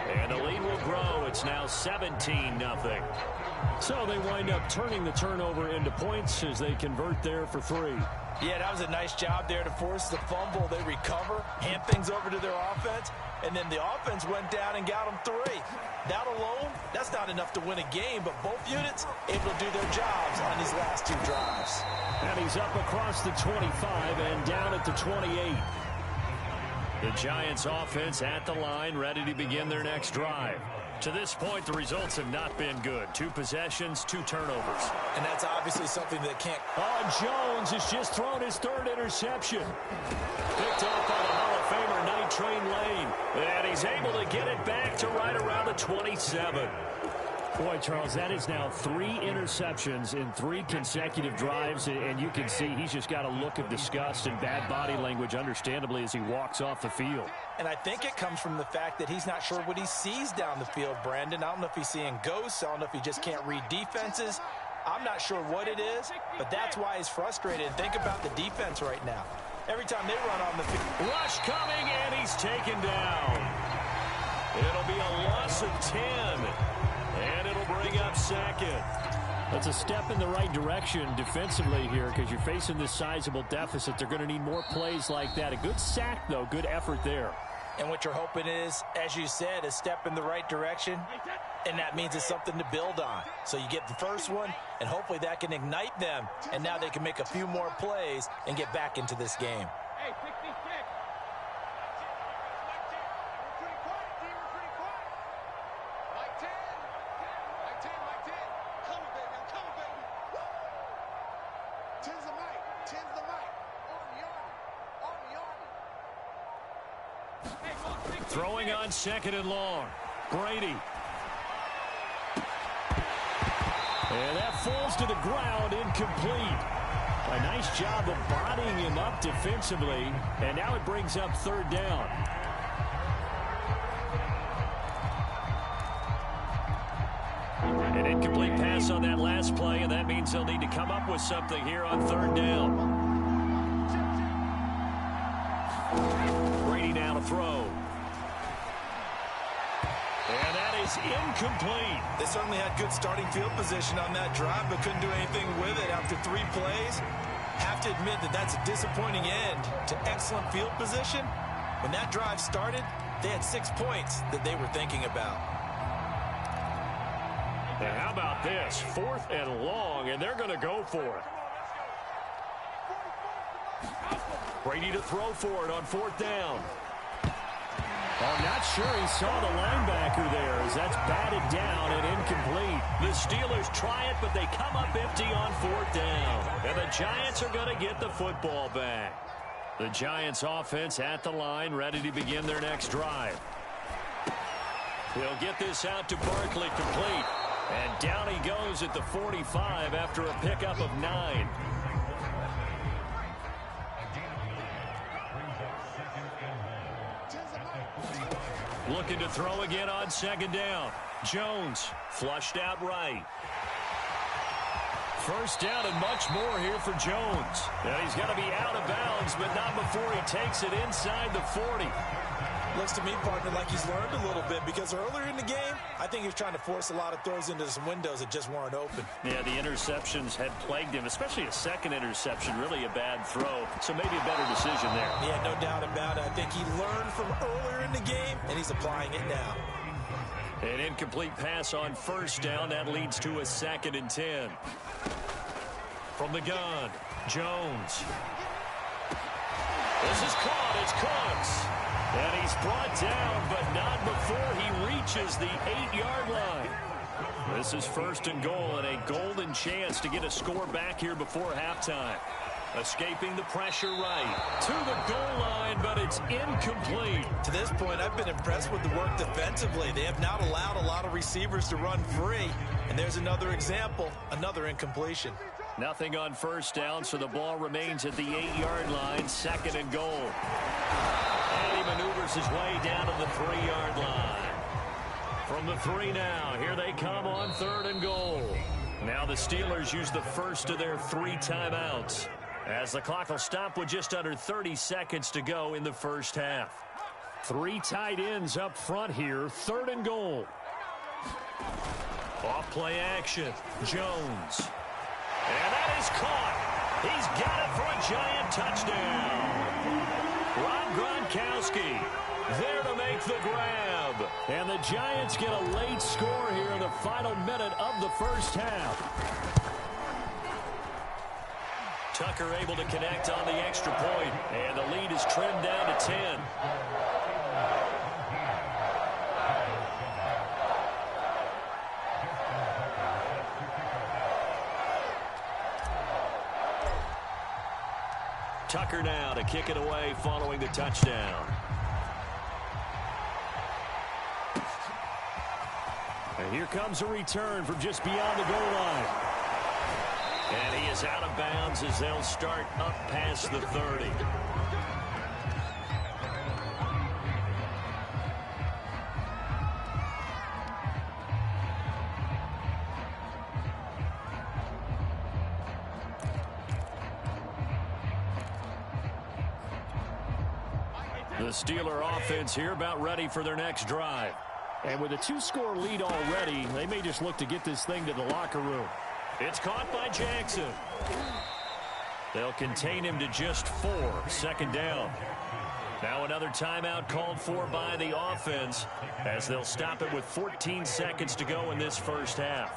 And the lead will grow. It's now 17-0. So they wind up turning the turnover into points as they convert there for 3. Yeah, that was a nice job there to force the fumble. They recover, hand things over to their offense, and then the offense went down and got them 3. That alone, that's not enough to win a game, but both units able to do their jobs on these last 2 drives. And he's up across the 25 and down at the 28. The Giants offense at the line, ready to begin their next drive. To this point, the results have not been good. 2 possessions, 2 turnovers. And that's obviously something that can't... Jones has just thrown his 3rd interception. Picked off by the Hall of Famer, Night Train Lane. And he's able to get it back to right around the 27. Boy, Charles, that is now 3 interceptions in 3 consecutive drives, and you can see he's just got a look of disgust and bad body language, understandably, as he walks off the field. And I think it comes from the fact that he's not sure what he sees down the field, Brandon. I don't know if he's seeing ghosts. I don't know if he just can't read defenses. I'm not sure what it is, but that's why he's frustrated. And think about the defense right now. Every time they run on the field. Rush coming, and he's taken down. It'll be a loss of 10. And it'll bring up second. That's a step in the right direction defensively here because you're facing this sizable deficit. They're going to need more plays like that. A good sack, though. Good effort there. And what you're hoping is, as you said, a step in the right direction, and that means it's something to build on. So you get the first one, and hopefully that can ignite them, and now they can make a few more plays and get back into this game. Hey, 66. Throwing on 2nd and long. Brady. And that falls to the ground, incomplete. A nice job of bodying him up defensively. And now it brings up 3rd down. An incomplete pass on that last play, and that means they'll need to come up with something here on 3rd down. Brady now to throw. And that is incomplete. They certainly had good starting field position on that drive, but couldn't do anything with it after 3 plays. Have to admit that that's a disappointing end to excellent field position. When that drive started, they had 6 points that they were thinking about. And how about this? 4th and long, and they're going to go for it. Brady to throw for it on 4th down. I'm not sure he saw the linebacker there as that's batted down and incomplete. The Steelers try it, but they come up empty on 4th down. And the Giants are going to get the football back. The Giants offense at the line, ready to begin their next drive. He'll get this out to Barkley complete. And down he goes at the 45 after a pickup of 9. Looking to throw again on 2nd down. Jones flushed out right. 1st down and much more here for Jones. And he's going to be out of bounds, but not before he takes it inside the 40. Looks to me, partner, like he's learned a little bit because earlier in the game, I think he was trying to force a lot of throws into some windows that just weren't open. Yeah, the interceptions had plagued him, especially a 2nd interception, really a bad throw. So maybe a better decision there. Yeah, no doubt about it. I think he learned from earlier in the game, and he's applying it now. An incomplete pass on 1st down. That leads to a 2nd and 10. From the gun, Jones. This is caught. It's Cooks. And he's brought down, but not before he reaches the 8-yard line. This is 1st and goal, and a golden chance to get a score back here before halftime. Escaping the pressure right to the goal line, but it's incomplete. To this point, I've been impressed with the work defensively. They have not allowed a lot of receivers to run free. And there's another example, another incompletion. Nothing on 1st down, so the ball remains at the 8-yard line, 2nd and goal. And he maneuvers his way down to the 3-yard line. From the 3 now, here they come on 3rd and goal. Now the Steelers use the first of their 3 timeouts, as the clock will stop with just under 30 seconds to go in the first half. 3 tight ends up front here, 3rd and goal. Off play action, Jones. And that is caught. He's got it for a Giant touchdown. Rob Gronkowski there to make the grab. And the Giants get a late score here in the final minute of the first half. Tucker able to connect on the extra point, and the lead is trimmed down to 10. Tucker now to kick it away following the touchdown. And here comes a return from just beyond the goal line. And he is out of bounds as they'll start up past the 30. The Steeler offense here about ready for their next drive. And with a 2-score lead already, they may just look to get this thing to the locker room. It's caught by Jackson. They'll contain him to just 4. Second down. Now another timeout called for by the offense as they'll stop it with 14 seconds to go in this first half.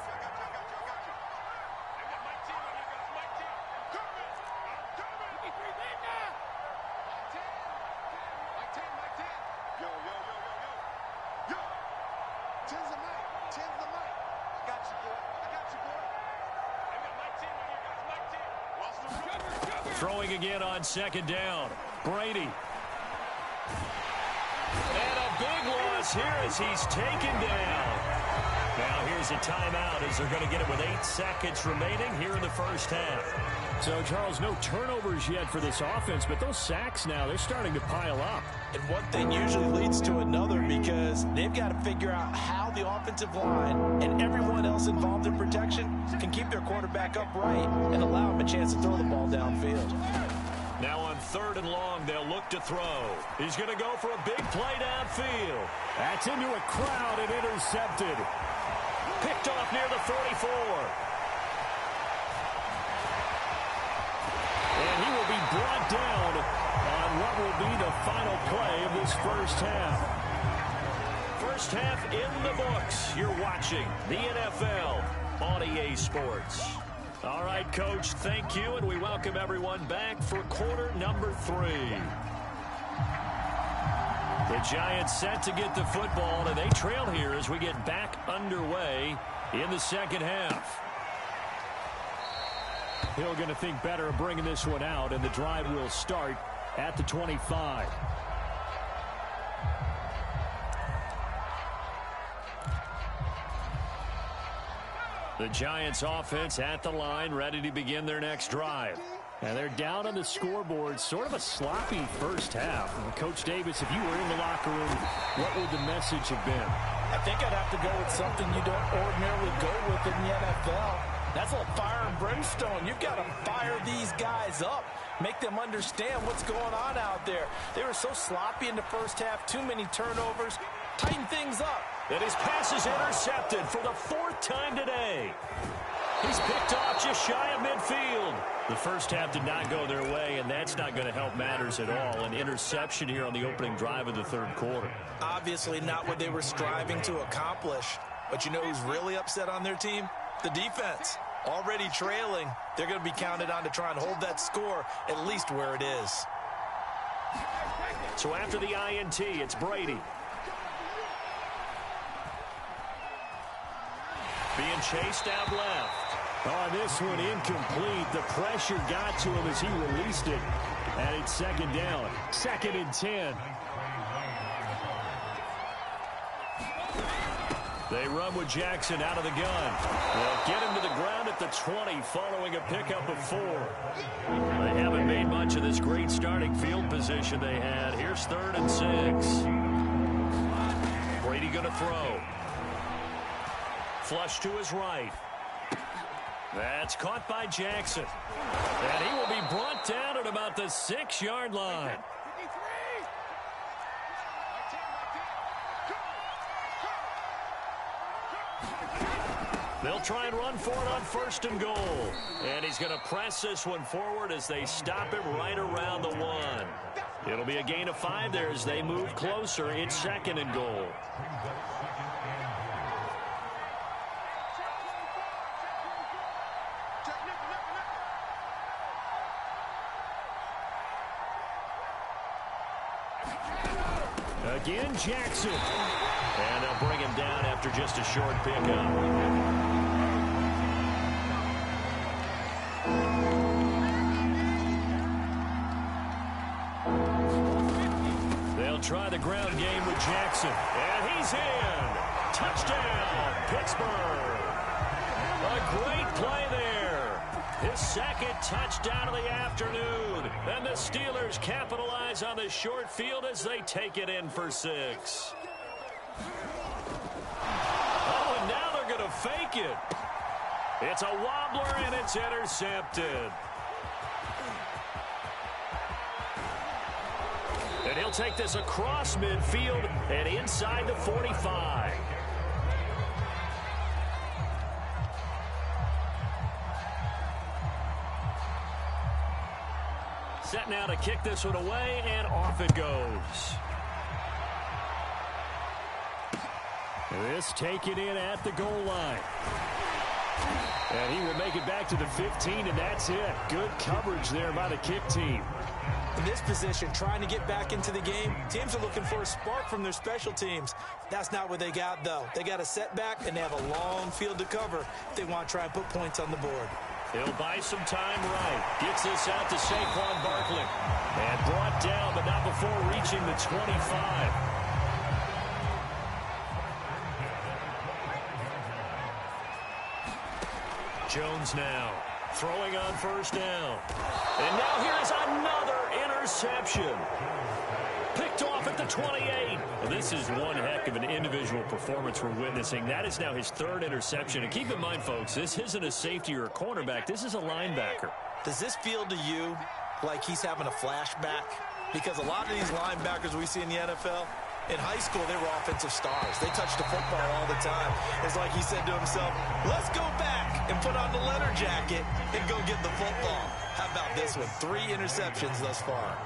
Throwing again on second down. Brady. And a big loss here as he's taken down. Now here's a timeout as they're going to get it with 8 seconds remaining here in the first half. So, Charles, no turnovers yet for this offense, but those sacks now, they're starting to pile up. And one thing usually leads to another because they've got to figure out how the offensive line and everyone else involved in protection can keep their quarterback upright and allow him a chance to throw the ball downfield. Now on 3rd and long, they'll look to throw. He's going to go for a big play downfield. That's into a crowd and intercepted. Picked off near the 44. And he will be brought down on what will be the final play of this first half. First half in the books. You're watching the NFL on EA Sports. All right, Coach, thank you, and we welcome everyone back for quarter number 3. The Giants set to get the football, and they trail here as we get back underway in the second half. Hill going to think better of bringing this one out, and the drive will start at the 25. The Giants offense at the line, ready to begin their next drive. And they're down on the scoreboard, sort of a sloppy first half. And Coach Davis, if you were in the locker room, what would the message have been? I think I'd have to go with something you don't ordinarily go with in the NFL. That's a little fire and brimstone. You've got to fire these guys up, make them understand what's going on out there. They were so sloppy in the first half, too many turnovers. Tighten things up. And his pass is intercepted for the 4th time today. He's picked off just shy of midfield. The first half did not go their way, and that's not going to help matters at all. An interception here on the opening drive of the 3rd quarter. Obviously not what they were striving to accomplish. But you know who's really upset on their team? The defense. Already trailing. They're going to be counted on to try and hold that score at least where it is. So after the INT, it's Brady. Being chased out left. Oh, this one incomplete. The pressure got to him as he released it. And it's second down. 2nd and 10. They run with Jackson out of the gun. They'll get him to the ground at the 20 following a pickup of 4. They haven't made much of this great starting field position they had. Here's 3rd and 6. Brady going to throw. Flush to his right. That's caught by Jackson. And he will be brought down at about the 6-yard line. They'll try and run for it on 1st and goal. And he's going to press this one forward as they stop him right around the 1. It'll be a gain of 5 there as they move closer. It's 2nd and goal. Again, Jackson. And they'll bring him down after just a short pickup. They'll try the ground game with Jackson. And he's in. Touchdown, Pittsburgh. A great play there. His 2nd touchdown of the afternoon. And the Steelers capitalize on the short field as they take it in for 6. Oh, and now they're going to fake it. It's a wobbler, and it's intercepted. And he'll take this across midfield and inside the 45. set now to kick this one away, and off it goes. This taken in at the goal line. And he will make it back to the 15, and that's it. Good coverage there by the kick team. In this position, trying to get back into the game, teams are looking for a spark from their special teams. That's not what they got, though. They got a setback, and they have a long field to cover if they want to try and put points on the board. He'll buy some time right. Gets this out to Saquon Barkley. And brought down, but not before reaching the 25. Jones now throwing on first down. And now here is another interception. Picked off at the 28. Well, this is one heck of an individual performance we're witnessing. That is now his third interception. And keep in mind, folks, this isn't a safety or a cornerback. This is a linebacker. Does this feel to you like he's having a flashback? Because a lot of these linebackers we see in the NFL, in high school, they were offensive stars. They touched the football all the time. It's like he said to himself, let's go back and put on the leather jacket and go get the football. How about this one? 3 interceptions thus far.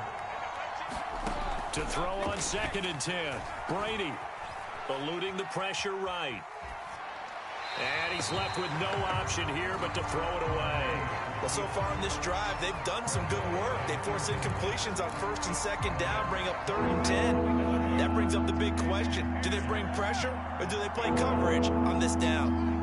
To throw on 2nd and 10. Brady eluding the pressure right. And he's left with no option here but to throw it away. Well, so far in this drive, they've done some good work. They force incompletions on 1st and 2nd down, bring up 3rd and 10. That brings up the big question. Do they bring pressure or do they play coverage on this down?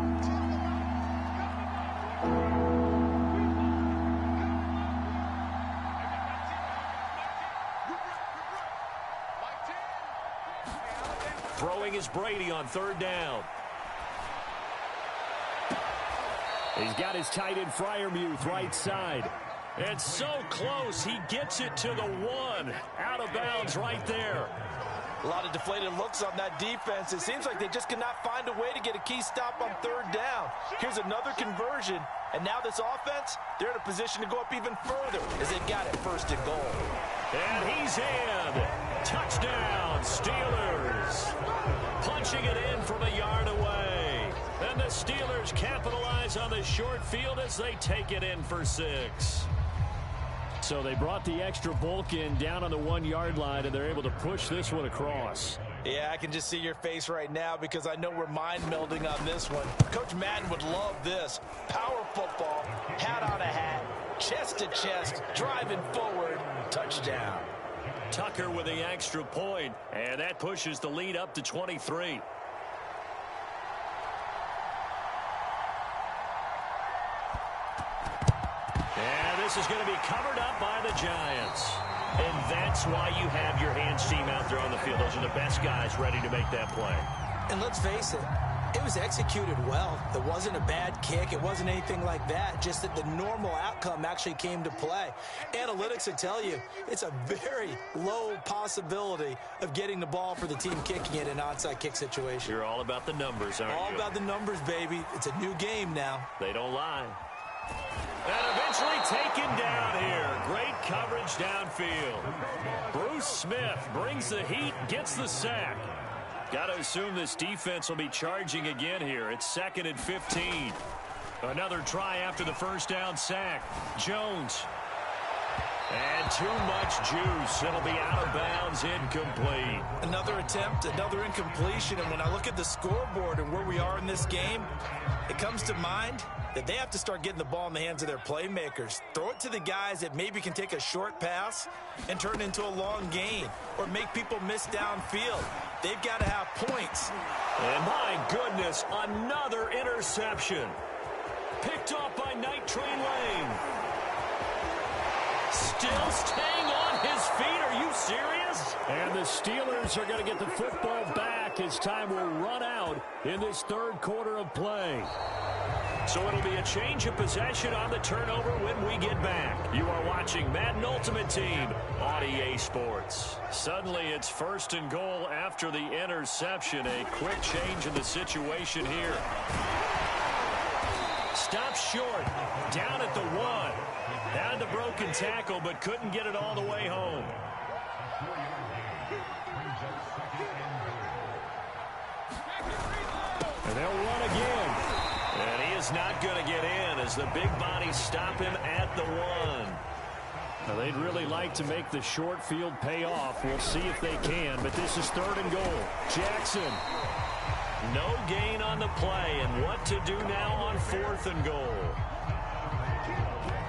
Throwing is Brady on 3rd down. He's got his tight end Freiermuth right side. And so close, he gets it to the 1. Out of bounds right there. A lot of deflated looks on that defense. It seems like they just cannot find a way to get a key stop on 3rd down. Here's another conversion. And now this offense, they're in a position to go up even further as they've got it 1st and goal. And he's in. Touchdown, Steelers. Punching it in from a yard away. And the Steelers capitalize on the short field as they take it in for 6. So they brought the extra bulk in down on the 1-yard line, and they're able to push this one across. Yeah, I can just see your face right now because I know we're mind melding on this one. Coach Madden would love this. Power football, hat on a hat, chest to chest, driving forward, touchdown. Tucker with the extra point, and that pushes the lead up to 23. And this is going to be covered up by the Giants. And that's why you have your hands team out there on the field. Those are the best guys ready to make that play. And let's face it, it was executed well. It wasn't a bad kick. It wasn't anything like that. Just that the normal outcome actually came to play. Analytics will tell you it's a very low possibility of getting the ball for the team kicking it in an onside kick situation. You're all about the numbers, aren't you? All about the numbers, baby. It's a new game now. They don't lie. And eventually taken down here. Great coverage downfield. Bruce Smith brings the heat, gets the sack. Got to assume this defense will be charging again here. It's 2nd and 15. Another try after the first down sack. Jones. And too much juice. It'll be out of bounds, incomplete. Another attempt, another incompletion. And when I look at the scoreboard and where we are in this game, it comes to mind that they have to start getting the ball in the hands of their playmakers. Throw it to the guys that maybe can take a short pass and turn it into a long gain or make people miss downfield. They've got to have points. And my goodness, another interception. Picked off by Night Train Lane. Still staying on his feet. Are you serious? And the Steelers are going to get the football back as time will run out in this 3rd quarter of play. So it'll be a change of possession on the turnover when we get back. You are watching Madden Ultimate Team on EA Sports. Suddenly it's 1st and goal after the interception. A quick change in the situation here. Stops short. Down at the 1. Had the broken tackle, but couldn't get it all the way home. And they'll run again. And he is not going to get in as the big bodies stop him at the 1. Well, they'd really like to make the short field pay off. We'll see if they can, but this is 3rd and goal. Jackson. No gain on the play, and what to do now on 4th and goal.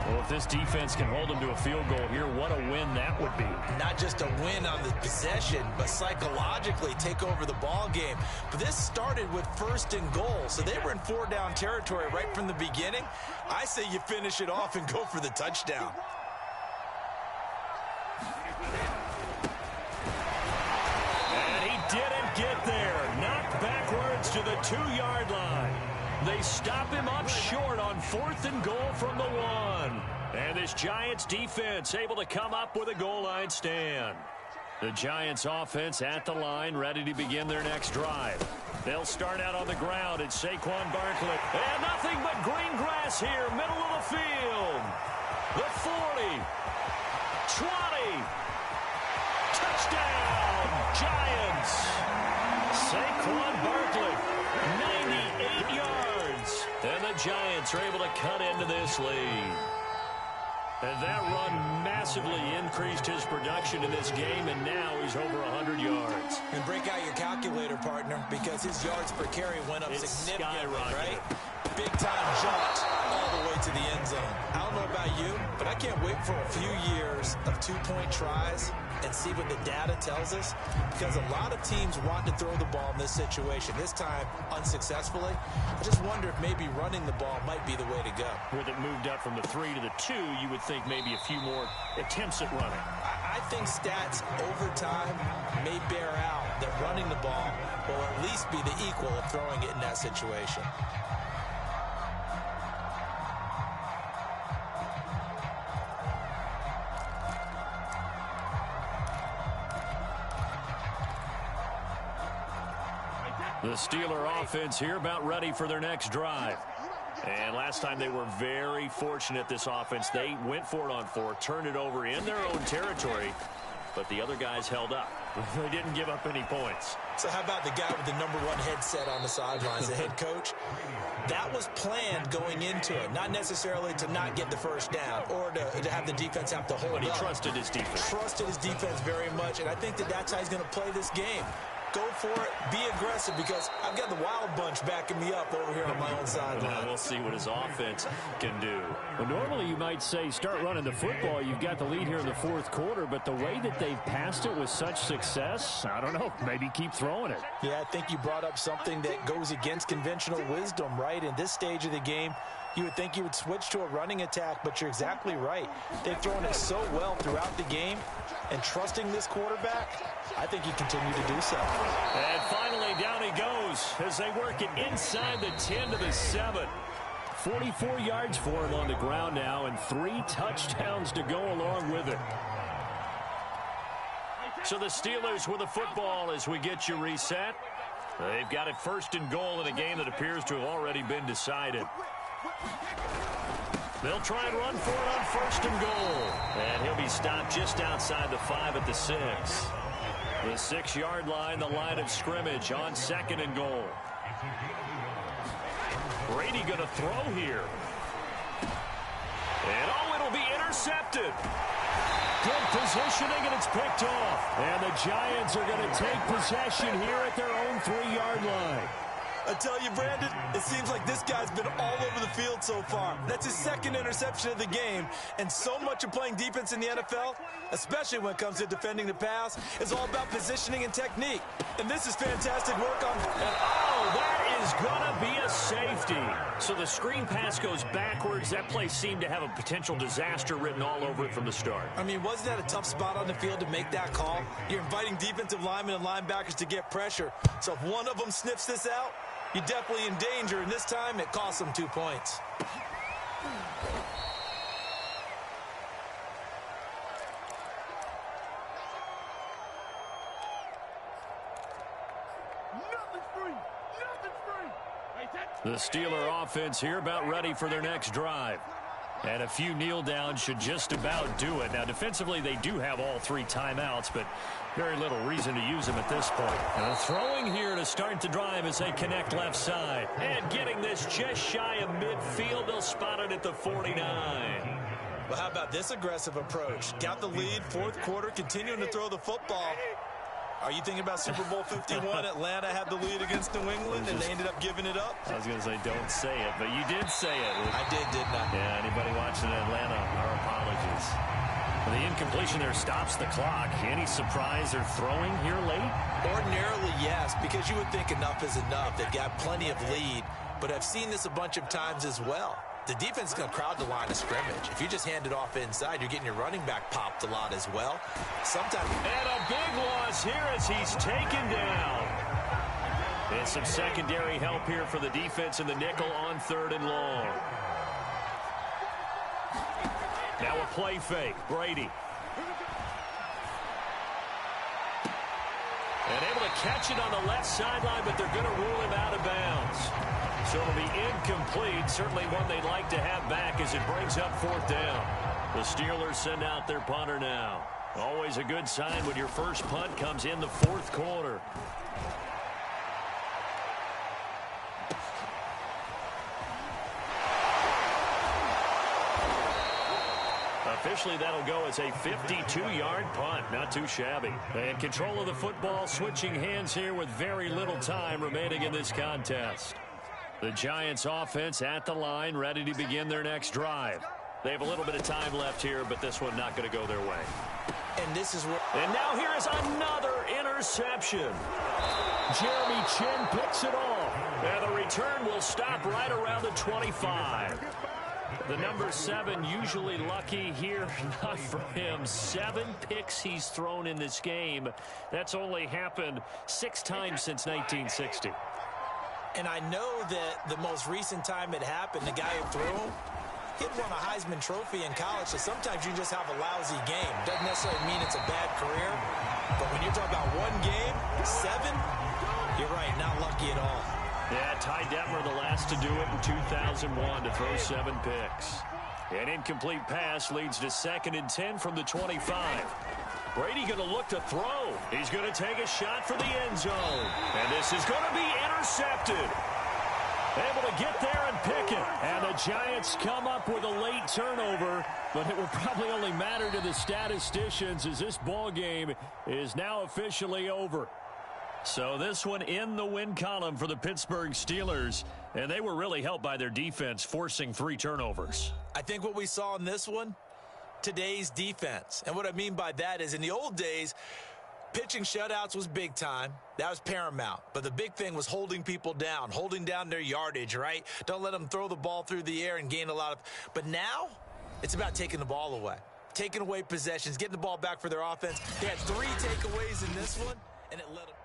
Well, if this defense can hold them to a field goal here, what a win that would be. Not just a win on the possession, but psychologically take over the ball game. But this started with 1st and goal, so they were in 4-down territory right from the beginning. I say you finish it off and go for the touchdown. And he didn't get there. Knocked backwards to the 2-yard line. They stop him up short on 4th and goal from the 1. And this Giants defense able to come up with a goal line stand. The Giants offense at the line, ready to begin their next drive. They'll start out on the ground. It's Saquon Barkley. And nothing but green grass here, middle of the field. The 40. 20. Touchdown, Giants. Saquon Barkley, 98 yards. And the Giants are able to cut into this lead. And that run massively increased his production in this game, and now he's over 100 yards. And break out your calculator, partner, because his yards per carry went up significantly, right? Big-time jaunt all the way to the end zone. I don't know about you, but I can't wait for a few years of 2-point tries and see what the data tells us, because a lot of teams want to throw the ball in this situation, this time unsuccessfully. I just wonder if maybe running the ball might be the way to go. With it moved up from the 3 to the 2, you would think maybe a few more attempts at running. I think stats over time may bear out that running the ball will at least be the equal of throwing it in that situation. The Steeler offense here about ready for their next drive. And last time they were very fortunate, this offense. They went for it on 4, turned it over in their own territory, but the other guys held up. They didn't give up any points. So how about the guy with the #1 headset on the sidelines, the head coach? That was planned going into it, not necessarily to not get the first down or to have the defense have to hold up. But he trusted his defense. Trusted his defense very much, and I think that's how he's going to play this game. Go for it, be aggressive, because I've got the wild bunch backing me up over here on my own sideline. We'll see what his offense can do. Well, normally you might say start running the football. You've got the lead here in the 4th quarter, but the way that they've passed it with such success, I don't know, maybe keep throwing it. Yeah, I think you brought up something that goes against conventional wisdom, right? In this stage of the game, you would think you would switch to a running attack, but you're exactly right. They've thrown it so well throughout the game, and trusting this quarterback, I think you continue to do so. And finally, down he goes as they work it inside the 10 to the 7. 44 yards for him on the ground now, and 3 touchdowns to go along with it. So the Steelers with the football as we get you reset. They've got it 1st and goal in a game that appears to have already been decided. They'll try and run for it on 1st and goal. And he'll be stopped just outside the 5 at the 6. The 6-yard line, the line of scrimmage on 2nd and goal. Brady going to throw here. And it'll be intercepted. Good positioning, and it's picked off. And the Giants are going to take possession here at their own 3-yard line. I tell you, Brandon, it seems like this guy's been all over the field so far. That's his 2nd interception of the game. And so much of playing defense in the NFL, especially when it comes to defending the pass, is all about positioning and technique. And this is fantastic work on... that is going to be a safety. So the screen pass goes backwards. That play seemed to have a potential disaster written all over it from the start. I mean, wasn't that a tough spot on the field to make that call? You're inviting defensive linemen and linebackers to get pressure. So if one of them sniffs this out, you're definitely in danger, and this time it costs them 2 points. The Steeler offense here about ready for their next drive. And a few kneel downs should just about do it. Now, defensively, they do have all 3 timeouts, but very little reason to use them at this point. Throwing here to start the drive as they connect left side. And getting this just shy of midfield. They'll spot it at the 49. Well, how about this aggressive approach? Got the lead, fourth quarter, continuing to throw the football. Are you thinking about Super Bowl 51? Atlanta had the lead against New England, and they ended up giving it up? I was going to say don't say it, but you did say it. I did, didn't I? Yeah, anybody watching Atlanta, our apologies. The incompletion there stops the clock. Any surprise they're throwing here late? Ordinarily, yes, because you would think enough is enough. They've got plenty of lead, but I've seen this a bunch of times as well. The defense is going to crowd the line of scrimmage. If you just hand it off inside, you're getting your running back popped a lot as well. Sometimes. And a big loss here as he's taken down. And some secondary help here for the defense in the nickel on 3rd and long. Now a play fake. Brady. And able to catch it on the left sideline, but they're going to rule him out of bounds. So it'll be incomplete. Certainly one they'd like to have back as it brings up 4th down. The Steelers send out their punter now. Always a good sign when your first punt comes in the 4th quarter. Officially, that'll go as a 52-yard punt. Not too shabby. And control of the football switching hands here with very little time remaining in this contest. The Giants offense at the line, ready to begin their next drive. They have a little bit of time left here, but this one not going to go their way. And this is what. And now here is another interception. Jeremy Chin picks it off. And the return will stop right around the 25. The number 7 usually lucky here. Not for him. 7 picks he's thrown in this game. That's only happened 6 times since 1960. And I know that the most recent time it happened, the guy who threw him, he won a Heisman Trophy in college, so sometimes you just have a lousy game. Doesn't necessarily mean it's a bad career, but when you're talking about one game, 7, you're right, not lucky at all. Yeah, Ty Detmer the last to do it in 2001 to throw 7 picks. An incomplete pass leads to 2nd and 10 from the 25. Brady going to look to throw. He's going to take a shot for the end zone. And this is going to be intercepted. Able to get there and pick it. And the Giants come up with a late turnover, but it will probably only matter to the statisticians as this ball game is now officially over. So this one in the win column for the Pittsburgh Steelers, and they were really helped by their defense forcing 3 turnovers. I think what we saw in this one, today's defense. And what I mean by that is in the old days, pitching shutouts was big time. That was paramount. But the big thing was holding people down, holding down their yardage, right? Don't let them throw the ball through the air and gain a lot of. But now it's about taking the ball away, taking away possessions, getting the ball back for their offense. They had 3 takeaways in this one, and it let them.